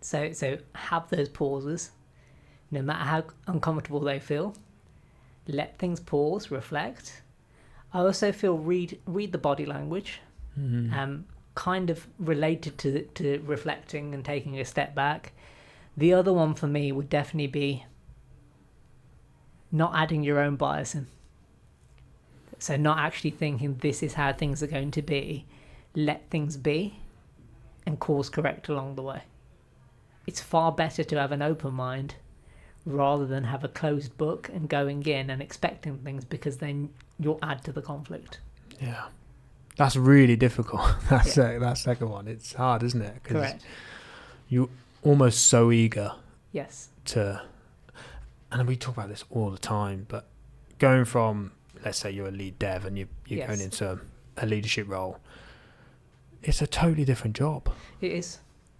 So have those pauses, no matter how uncomfortable they feel. Let things pause, reflect. I also feel read the body language, kind of related to reflecting and taking a step back. The other one for me would definitely be not adding your own bias in. So not actually thinking this is how things are going to be. Let things be and course correct along the way. It's far better to have an open mind rather than have a closed book and going in and expecting things, because then you'll add to the conflict.
Yeah. That's really difficult. That second one. It's hard, isn't it?
Correct.
You're almost so eager to, and we talk about this all the time, but going from, let's say you're a lead dev and you're going into a leadership role, it's a totally different job.
It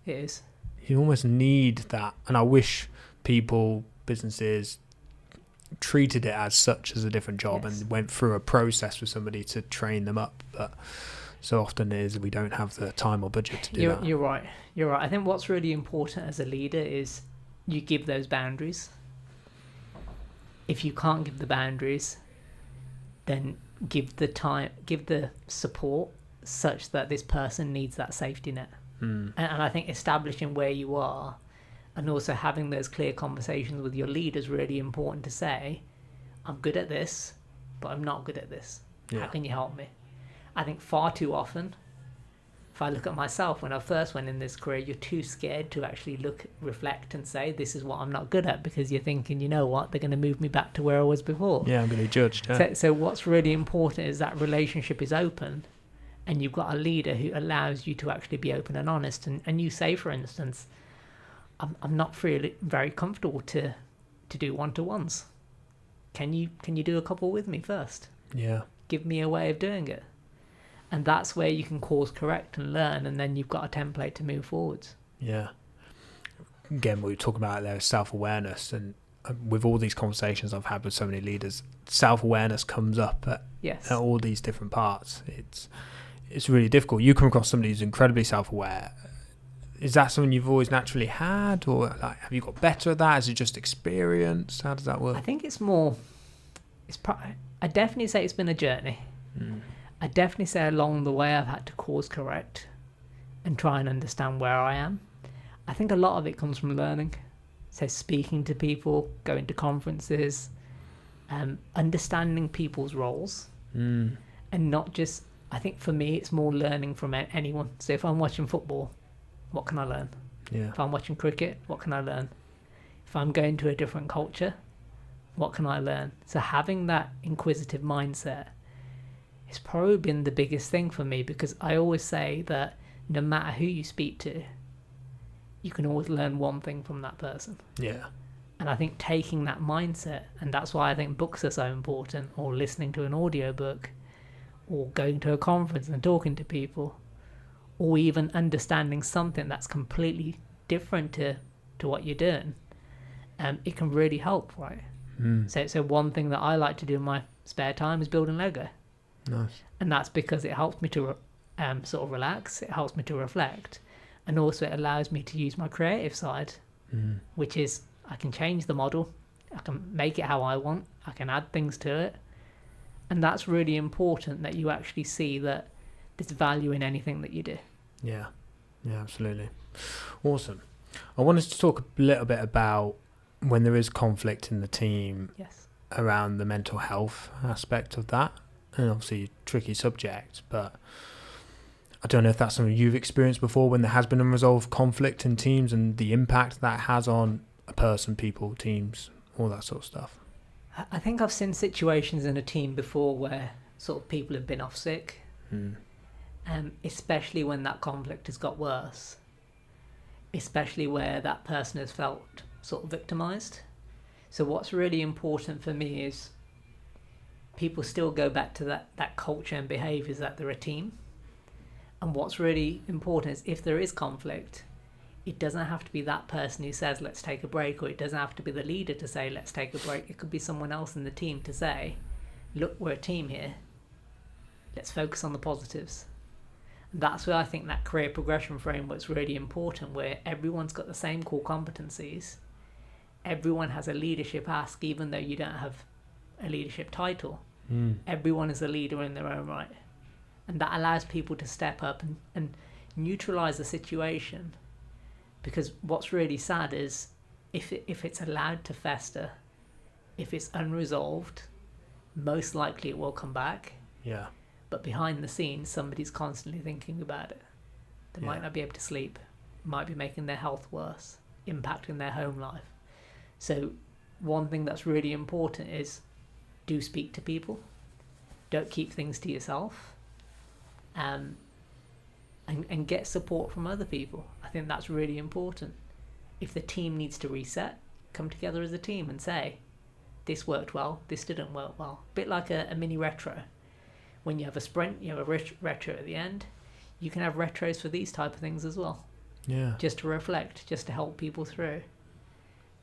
is.
you almost need that. And I wish people, businesses, treated it as such as a different job, and went through a process with somebody to train them up. But so often it is we don't have the time or budget to do that.
You're right. I think what's really important as a leader is you give those boundaries. If you can't give the boundaries, then give the time, give the support such that this person needs that safety net. And I think establishing where you are and also having those clear conversations with your leader is really important to say, I'm good at this, but I'm not good at this. How can you help me? I think far too often, if I look at myself, when I first went in this career, you're too scared to actually reflect and say, this is what I'm not good at, because you're thinking, you know what, they're going to move me back to where I was before.
Yeah, I'm going to be judged.
So what's really important is that relationship is open, and you've got a leader who allows you to actually be open and honest. And you say, for instance, I'm not really very comfortable to do one-to-ones. Can you do a couple with me first?
Yeah.
Give me a way of doing it. And that's where you can course correct and learn, and then you've got a template to move forwards.
Yeah. Again, what we were talking about there is self-awareness, and with all these conversations I've had with so many leaders, self-awareness comes up at all these different parts. It's really difficult. You come across somebody who's incredibly self-aware. Is that something you've always naturally had, or like, have you got better at that? Is it just experience? How does that work?
I think it's more. I definitely say it's been a journey. I definitely say along the way I've had to course correct and try and understand where I am. I think a lot of it comes from learning. So speaking to people, going to conferences, understanding people's roles, and not just. I think for me it's more learning from anyone. So if I'm watching football, what can I learn?
Yeah.
If I'm watching cricket, what can I learn? If I'm going to a different culture, what can I learn? So having that inquisitive mindset has probably been the biggest thing for me, because I always say that no matter who you speak to, you can always learn one thing from that person.
Yeah.
And I think taking that mindset, and that's why I think books are so important, or listening to an audiobook, or going to a conference and talking to people, or even understanding something that's completely different to what you're doing, it can really help, right? So one thing that I like to do in my spare time is building Lego.
Nice.
And that's because it helps me to sort of relax, it helps me to reflect, and also it allows me to use my creative side, which is I can change the model, I can make it how I want, I can add things to it. And that's really important, that you actually see that there's value in anything that you do.
Yeah, absolutely. Awesome. I wanted to talk a little bit about when there is conflict in the team, around the mental health aspect of that. And obviously a tricky subject, but I don't know if that's something you've experienced before, when there has been unresolved conflict in teams and the impact that has on a person, people, teams, all that sort of stuff.
I think I've seen situations in a team before where sort of people have been off sick, especially when that conflict has got worse, especially where that person has felt sort of victimised. So what's really important for me is people still go back to that culture and behaviours that they're a team. And what's really important is if there is conflict, it doesn't have to be that person who says, let's take a break, or it doesn't have to be the leader to say, let's take a break. It could be someone else in the team to say, look, we're a team here. Let's focus on the positives. And that's where I think that career progression framework is really important, where everyone's got the same core competencies. Everyone has a leadership ask, even though you don't have a leadership title. Everyone is a leader in their own right. And that allows people to step up and neutralise the situation. Because what's really sad is if it's allowed to fester, if it's unresolved, most likely it will come back.
Yeah.
But behind the scenes, somebody's constantly thinking about it. They might not be able to sleep, might be making their health worse, impacting their home life. So one thing that's really important is do speak to people. Don't keep things to yourself. And get support from other people. I think that's really important. If the team needs to reset, come together as a team and say, this worked well, this didn't work well. A bit like a mini retro. When you have a sprint, you have a retro at the end. You can have retros for these type of things as well.
Yeah.
Just to reflect, just to help people through.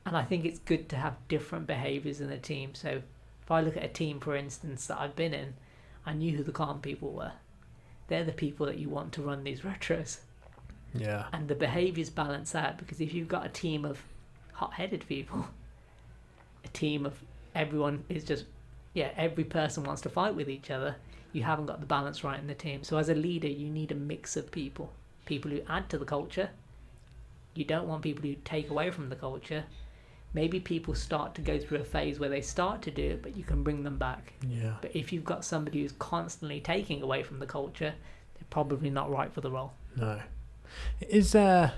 And I think it's good to have different behaviours in a team. So if I look at a team, for instance, that I've been in, I knew who the calm people were. They're the people that you want to run these retros.
Yeah.
And the behaviours balance out, because if you've got a team of hot-headed people, a team of everyone is just, every person wants to fight with each other, you haven't got the balance right in the team. So as a leader, you need a mix of people. People who add to the culture. You don't want people who take away from the culture. Maybe people start to go through a phase where they start to do it, but you can bring them back.
Yeah.
But if you've got somebody who's constantly taking away from the culture, they're probably not right for the role.
No. Is there,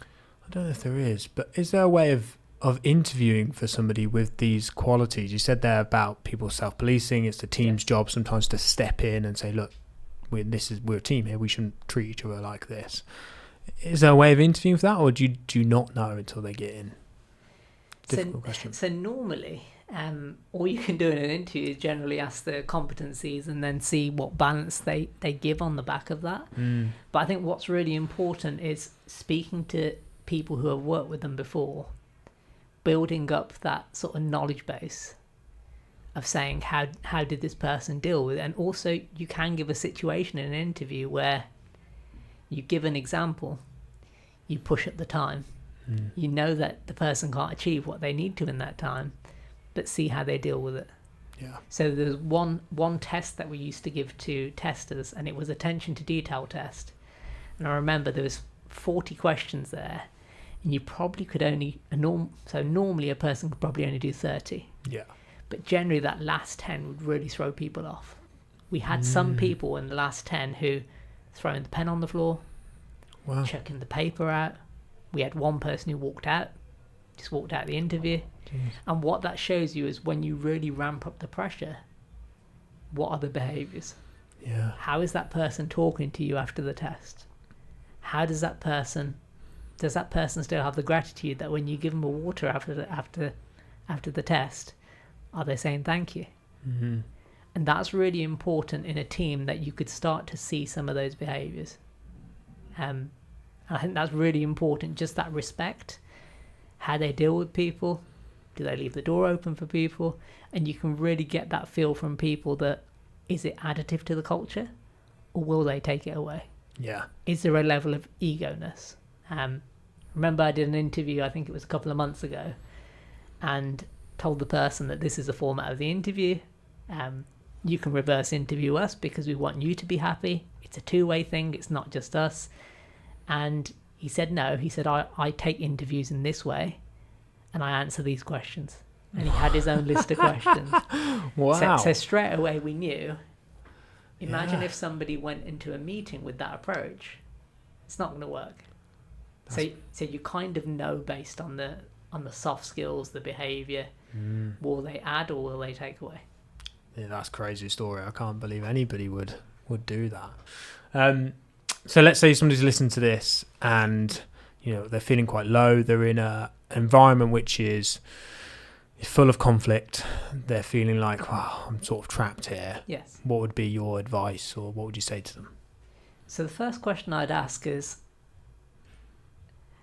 I don't know if there is, but is there a way of interviewing for somebody with these qualities? You said there about people self-policing. It's the team's job sometimes to step in and say, look, we're a team here. We shouldn't treat each other like this. Is there a way of interviewing for that, or do you not know until they get in? Difficult question.
So normally, all you can do in an interview is generally ask the competencies and then see what balance they give on the back of that. But I think what's really important is speaking to people who have worked with them before, building up that sort of knowledge base of saying how did this person deal with it. And also you can give a situation in an interview where you give an example, you push up the time. You know that the person can't achieve what they need to in that time, but see how they deal with it.
Yeah.
So there's one test that we used to give to testers, and it was attention to detail test. And I remember there was 40 questions there, and you probably could only normally a person could probably only do 30.
Yeah.
But generally that last 10 would really throw people off. We had some people in the last 10 who throwing the pen on the floor, chucking the paper out. We had one person who walked out the interview.
Jeez.
And what that shows you is when you really ramp up the pressure, what are the behaviours?
Yeah.
How is that person talking to you after the test? How does that person still have the gratitude that when you give them a water after the test, are they saying thank you?
Mm-hmm.
And that's really important in a team, that you could start to see some of those behaviours. I think that's really important, just that respect, how they deal with people, do they leave the door open for people, and you can really get that feel from people that, is it additive to the culture or will they take it away?
Yeah.
Is there a level of ego-ness? Remember I did an interview, I think it was a couple of months ago, and told the person that this is the format of the interview. You can reverse interview us because we want you to be happy. It's a two-way thing, it's not just us. And he said no. He said, I take interviews in this way and I answer these questions. And he had his own list of questions.
Wow.
So straight away we knew. Imagine if somebody went into a meeting with that approach. It's not going to work. So you kind of know based on the soft skills, the behaviour, will they add or will they take away?
Yeah, that's a crazy story. I can't believe anybody would do that. So let's say somebody's listening to this and, they're feeling quite low. They're in an environment which is full of conflict. They're feeling like, wow, I'm sort of trapped here.
Yes.
What would be your advice, or what would you say to them?
So the first question I'd ask is,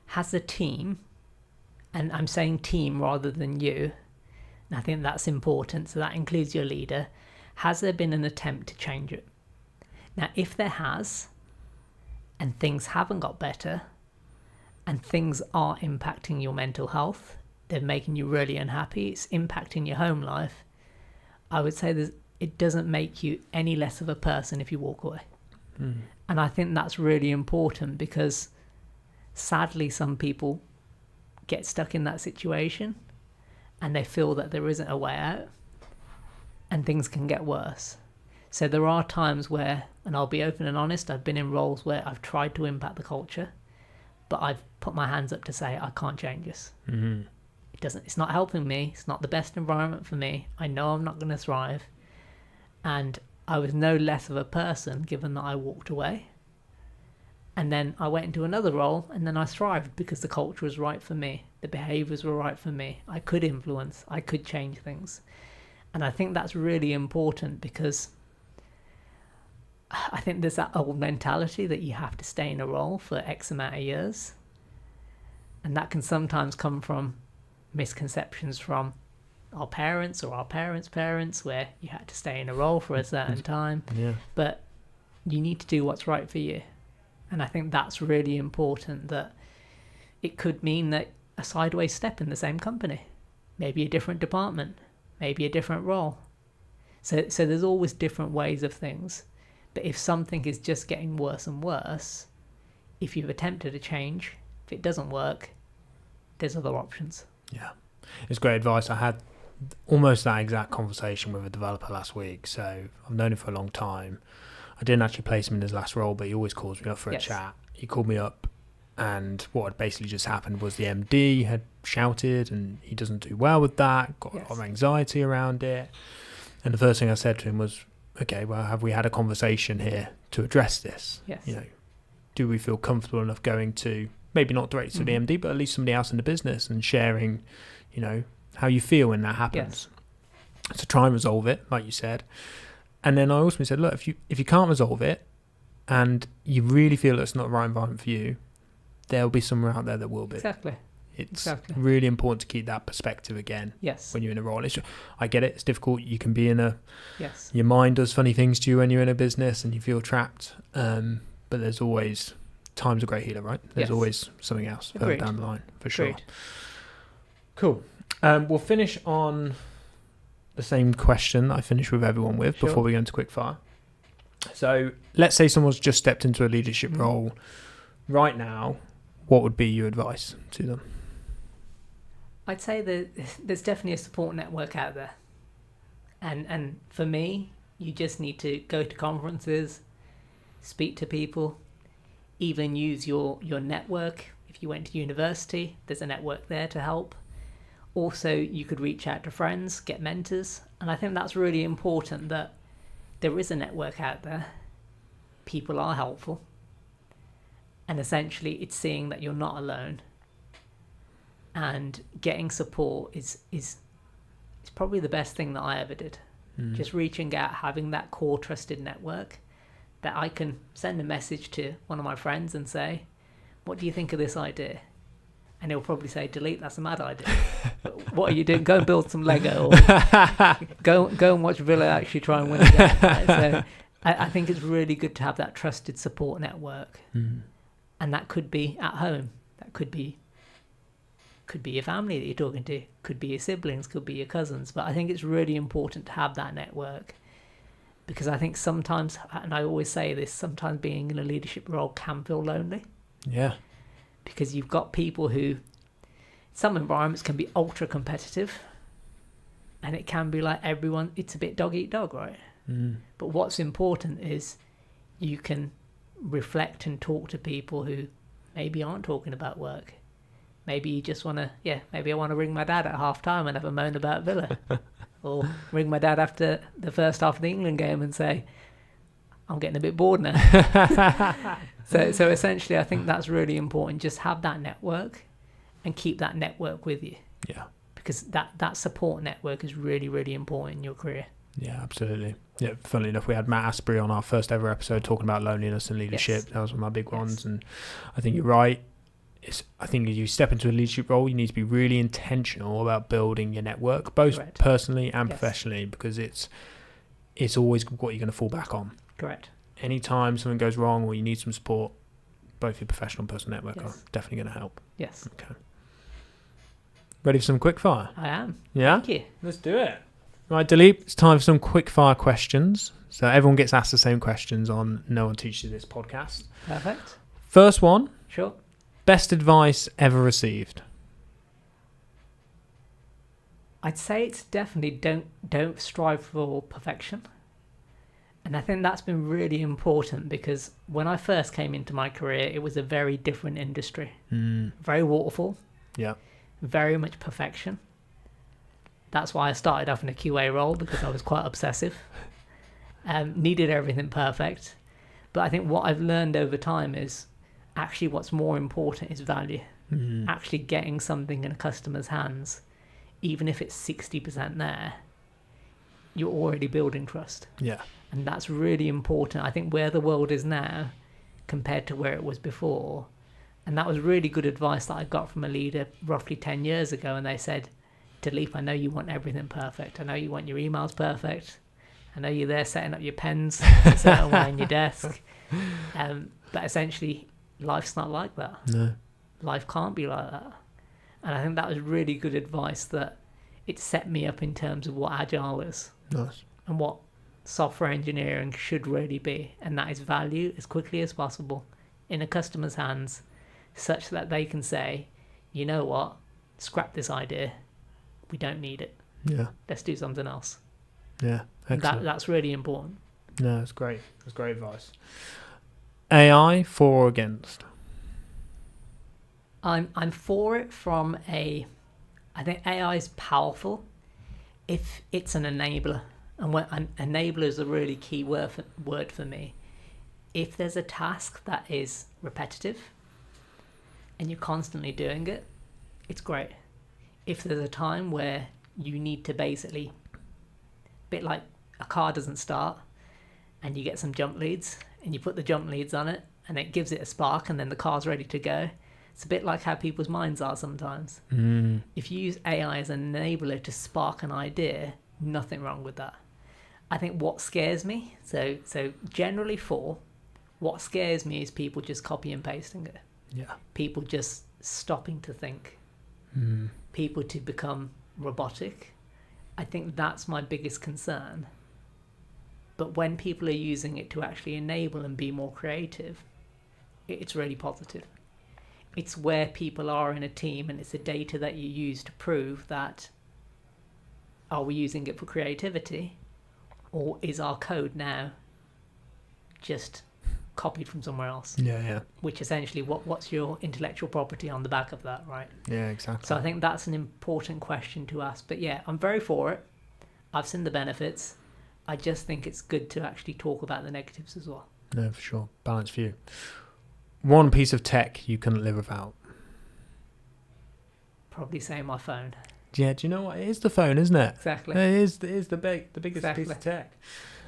has the team, and I'm saying team rather than you, and I think that's important, so that includes your leader, has there been an attempt to change it? Now, if there has, and things haven't got better, and things are impacting your mental health, they're making you really unhappy, it's impacting your home life, I would say it doesn't make you any less of a person if you walk away. And I think that's really important, because sadly some people get stuck in that situation and they feel that there isn't a way out and things can get worse. So there are times where, and I'll be open and honest, I've been in roles where I've tried to impact the culture, but I've put my hands up to say I can't change this. It's not helping me, it's not the best environment for me, I know I'm not going to thrive, and I was no less of a person given that I walked away. And then I went into another role and then I thrived because the culture was right for me, the behaviours were right for me, I could influence, I could change things. And I think that's really important, because I think there's that old mentality that you have to stay in a role for X amount of years. And that can sometimes come from misconceptions from our parents or our parents' parents, where you had to stay in a role for a certain time.
Yeah.
But you need to do what's right for you. And I think that's really important, that it could mean that a sideways step in the same company, maybe a different department, maybe a different role. So there's always different ways of things. But if something is just getting worse and worse, if you've attempted a change, if it doesn't work, there's other options.
Yeah. It's great advice. I had almost that exact conversation with a developer last week. So I've known him for a long time. I didn't actually place him in his last role, but he always calls me up for a chat. He called me up, and what had basically just happened was the MD had shouted, and he doesn't do well with that, got a lot of anxiety around it. And the first thing I said to him was, okay, well, have we had a conversation here to address this?
Yes.
You know, do we feel comfortable enough going to, maybe not directly to the MD, but at least somebody else in the business, and sharing, you know, how you feel when that happens? Yes. So try and resolve it, like you said. And then I also said, look, if you can't resolve it and you really feel it's not the right environment for you, there'll be somewhere out there that will be.
Exactly.
It's really important to keep that perspective again.
Yes.
When you're in a role. I get it. It's difficult. You can be in a...
Yes.
Your mind does funny things to you when you're in a business and you feel trapped. But there's always... Time's a great healer, right? There's always something else further down the line, for sure.
Agreed.
Cool. We'll finish on the same question I finish with everyone with before we go into quickfire. So let's say someone's just stepped into a leadership role right now. What would be your advice to them?
I'd say that there's definitely a support network out there. And for me, you just need to go to conferences, speak to people, even use your network. If you went to university, there's a network there to help. Also, you could reach out to friends, get mentors. And I think that's really important, that there is a network out there. People are helpful. And essentially, it's seeing that you're not alone. And getting support is probably the best thing that I ever did. Just reaching out, having that core trusted network that I can send a message to one of my friends and say, what do you think of this idea? And he'll probably say, Dileep, that's a mad idea. What are you doing? Go and build some Lego. Or go and watch Villa actually try and win a game. Right? So I think it's really good to have that trusted support network. And that could be at home. That could be your family that you're talking to. Could be your siblings. Could be your cousins. But I think it's really important to have that network. Because I think sometimes, and I always say this, sometimes being in a leadership role can feel lonely.
Yeah.
Because you've got people who, some environments can be ultra competitive, and it can be like everyone, it's a bit dog eat dog, right? But what's important is you can reflect and talk to people who maybe aren't talking about work. Maybe you just want to, maybe I want to ring my dad at half time and have a moan about Villa. Or ring my dad after the first half of the England game and say, I'm getting a bit bored now. So essentially, I think that's really important. Just have that network and keep that network with you. Yeah. Because that support network is really, really important in your career. Yeah, absolutely. Yeah, funnily enough, we had Matt Asprey on our first ever episode talking about loneliness and leadership. That was one of my big ones. And I think you're right. I think as you step into a leadership role, you need to be really intentional about building your network, both personally and professionally, because it's always what you're going to fall back on. Correct. Anytime something goes wrong or you need some support, both your professional and personal network are definitely going to help. Yes. Okay. Ready for some quickfire? I am. Yeah? Thank you. Let's do it. Right, Dileep, it's time for some quickfire questions. So everyone gets asked the same questions on No One Teaches This podcast. Perfect. First one. Sure. Best advice ever received? I'd say it's definitely don't strive for perfection. And I think that's been really important, because when I first came into my career, it was a very different industry. Very waterfall. Yeah. Very much perfection. That's why I started off in a QA role, because I was quite obsessive. Needed everything perfect. But I think what I've learned over time is actually what's more important is value. Actually getting something in a customer's hands, even if it's 60% there, you're already building trust.
Yeah.
And that's really important. I think where the world is now compared to where it was before, and that was really good advice that I got from a leader roughly 10 years ago, and they said, Dileep, I know you want everything perfect. I know you want your emails perfect. I know you're there setting up your pens a certain way on your desk. But essentially, life's not like that.
No.
Life can't be like that. And I think that was really good advice, that it set me up in terms of what agile is.
Nice.
And what software engineering should really be. And that is value as quickly as possible in a customer's hands, such that they can say, you know what, scrap this idea. We don't need it.
Yeah.
Let's do something else.
Yeah. Excellent.
That's really important.
No, that's great. That's great advice. AI, for or against?
I'm for it from I think AI is powerful if it's an enabler. And an enabler is a really key word for me. If there's a task that is repetitive and you're constantly doing it, it's great. If there's a time where you need to basically, a bit like a car doesn't start and you get some jump leads and you put the jump leads on it and it gives it a spark and then the car's ready to go. It's a bit like how people's minds are sometimes. If you use AI as an enabler to spark an idea, nothing wrong with that. I think what scares me, so generally what scares me is people just copy and pasting it.
Yeah.
People just stopping to think. People to become robotic. I think that's my biggest concern. But when people are using it to actually enable and be more creative, it's really positive. It's where people are in a team, and it's the data that you use to prove that, are we using it for creativity, or is our code now just copied from somewhere else?
Yeah.
Which essentially, what's your intellectual property on the back of that, right?
Yeah, exactly.
So I think that's an important question to ask. But yeah, I'm very for it. I've seen the benefits. I just think it's good to actually talk about the negatives as well.
No, for sure. Balanced view. One piece of tech you couldn't live without?
Probably say my phone.
Yeah, do you know what? It is the phone, isn't it?
Exactly.
It is the biggest piece of tech.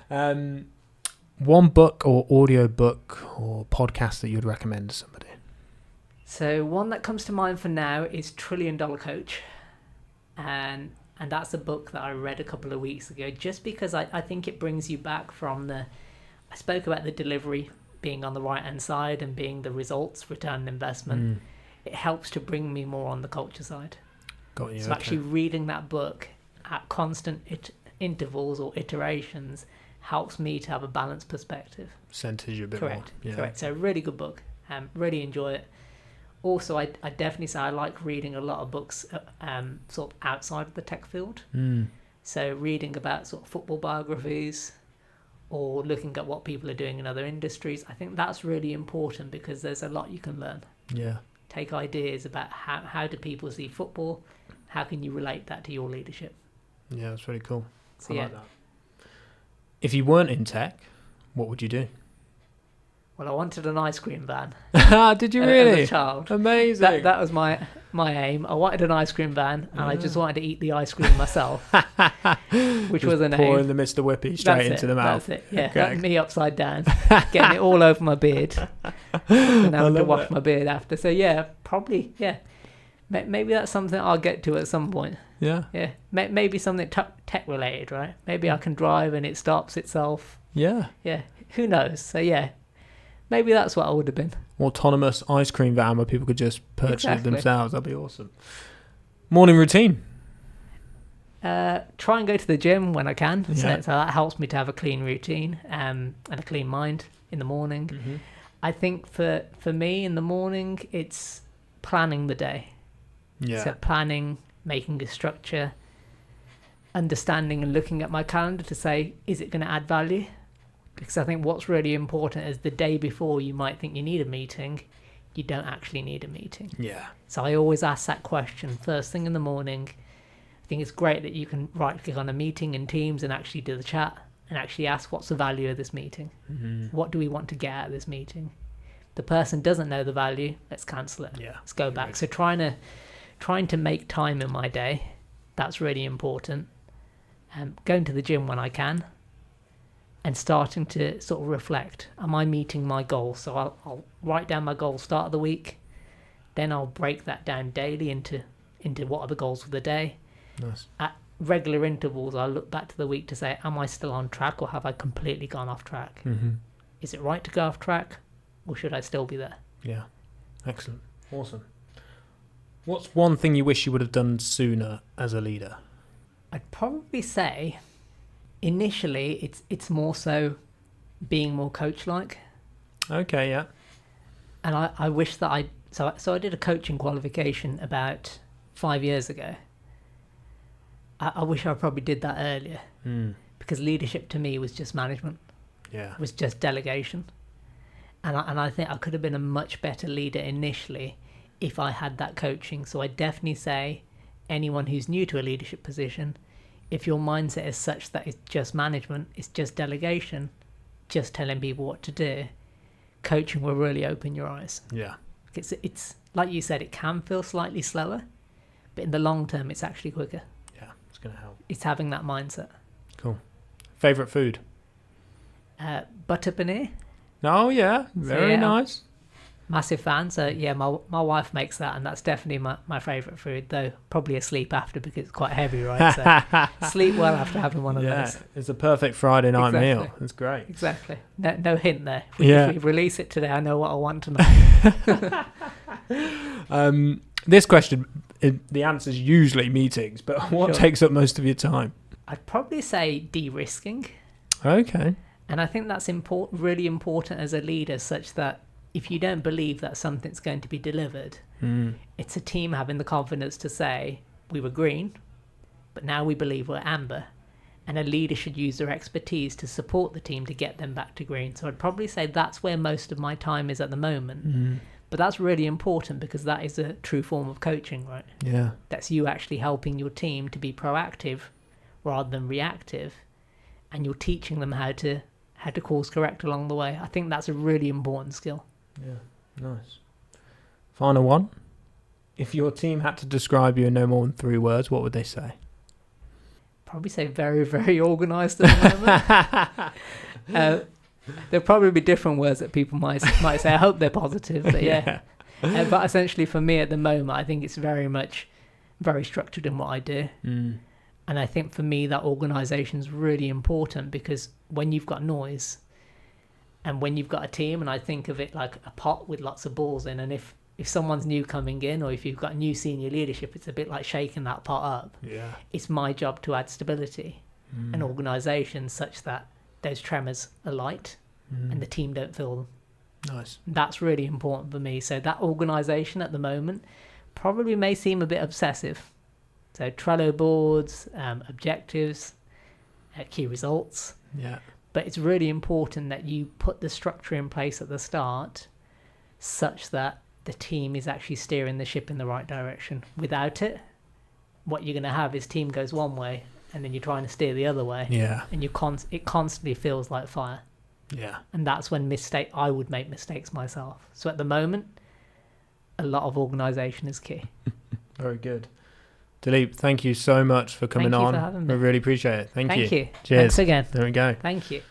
One book or audio book or podcast that you'd recommend to somebody?
So one that comes to mind for now is $1 Trillion Coach. And that's a book that I read a couple of weeks ago, just because I think it brings you back from I spoke about the delivery being on the right hand side and being the results, return on investment. It helps to bring me more on the culture side.
Got you.
So actually reading that book at constant intervals or iterations helps me to have a balanced perspective.
Centers you a bit
more.
Yeah.
Correct. So really good book. Really enjoy it. Also, I definitely say I like reading a lot of books sort of outside of the tech field. So reading about sort of football biographies or looking at what people are doing in other industries. I think that's really important because there's a lot you can learn.
Yeah.
Take ideas about how do people see football, how can you relate that to your leadership.
Yeah, that's really cool.
So,
I like that. If you weren't in tech, what would you do?
Well, I wanted an ice cream van.
Did you really?
As a child.
Amazing.
That was my aim. I wanted an ice cream van, and I just wanted to eat the ice cream myself, which was an aim.
Pouring the Mr. Whippy straight into the mouth.
That's it. Yeah, okay. Me upside down, getting it all over my beard, and having to wash my beard after. So yeah, probably maybe that's something I'll get to at some point.
Yeah.
Yeah. Maybe something tech related, right? Maybe I can drive and it stops itself.
Yeah.
Yeah. Who knows? So yeah. Maybe that's what I would have been.
Autonomous ice cream van where people could just purchase it themselves. That'd be awesome. Morning routine?
Try and go to the gym when I can.
Yeah.
So that helps me to have a clean routine and a clean mind in the morning.
Mm-hmm.
I think for me in the morning, it's planning the day.
Yeah.
So planning, making a structure, understanding and looking at my calendar to say, is it going to add value? Because I think what's really important is the day before you might think you need a meeting, you don't actually need a meeting.
Yeah.
So I always ask that question first thing in the morning. I think it's great that you can right click on a meeting in Teams and actually do the chat and actually ask what's the value of this meeting?
Mm-hmm.
What do we want to get out of this meeting? The person doesn't know the value, let's cancel it.
Yeah.
Let's go back. So trying to make time in my day, that's really important. going to the gym when I can, and starting to sort of reflect, am I meeting my goals? So I'll write down my goals start of the week, then I'll break that down daily into what are the goals for the day.
Nice.
At regular intervals, I'll look back to the week to say, am I still on track, or have I completely gone off track?
Mm-hmm.
Is it right to go off track, or should I still be there?
Yeah. Excellent. Awesome. What's one thing you wish you would have done sooner as a leader?
I'd probably say initially it's more so being more coach-like.
Okay, yeah.
And I wish that I did a coaching qualification about 5 years ago. I wish I probably did that earlier, because leadership to me was just management.
Yeah.
It was just delegation. And I think I could have been a much better leader initially if I had that coaching. So I definitely say anyone who's new to a leadership position, if your mindset is such that it's just management, it's just delegation, just telling people what to do, coaching will really open your eyes.
Yeah.
It's like you said, it can feel slightly slower, but in the long term, it's actually quicker.
Yeah, it's going to help.
It's having that mindset.
Cool. Favourite food?
Butter paneer.
Oh, yeah. Very nice.
Massive fan. So, yeah, my wife makes that, and that's definitely my favourite food, though probably asleep after because it's quite heavy, right? So sleep well after having one of those.
It's a perfect Friday night meal. It's great.
Exactly. No hint there.
If
we release it today, I know what I want to know.
This question, the answer is usually meetings, but what takes up most of your time?
I'd probably say de-risking.
Okay.
And I think that's really important as a leader, such that if you don't believe that something's going to be delivered, it's a team having the confidence to say, we were green, but now we believe we're amber. And a leader should use their expertise to support the team to get them back to green. So I'd probably say that's where most of my time is at the moment. But that's really important, because that is a true form of coaching, right?
Yeah.
That's you actually helping your team to be proactive rather than reactive. And you're teaching them how to course correct along the way. I think that's a really important skill.
Yeah, nice. Final one. If your team had to describe you in no more than 3 words, what would they say?
Probably say very, very organised at the moment. There'll probably be different words that people might say. I hope they're positive, but yeah. But essentially for me at the moment, I think it's very much very structured in what I do. And I think for me that organisation is really important, because when you've got noise and when you've got a team, and I think of it like a pot with lots of balls in, and if someone's new coming in, or if you've got new senior leadership, it's a bit like shaking that pot up. Yeah. It's my job to add stability and organisation such that those tremors are light and the team don't feel them. Nice. That's really important for me. So that organisation at the moment probably may seem a bit obsessive. So Trello boards, objectives, key results. Yeah. But it's really important that you put the structure in place at the start such that the team is actually steering the ship in the right direction. Without it, what you're going to have is team goes one way and then you're trying to steer the other way. Yeah. And it constantly feels like fire. Yeah. And that's when I would make mistakes myself. So at the moment, a lot of organisation is key.
Very good. Dileep, thank you so much for coming on.
Thank you for having me.
I really appreciate it. Thank you.
Thank you.
Cheers.
Thanks again.
There we go.
Thank you.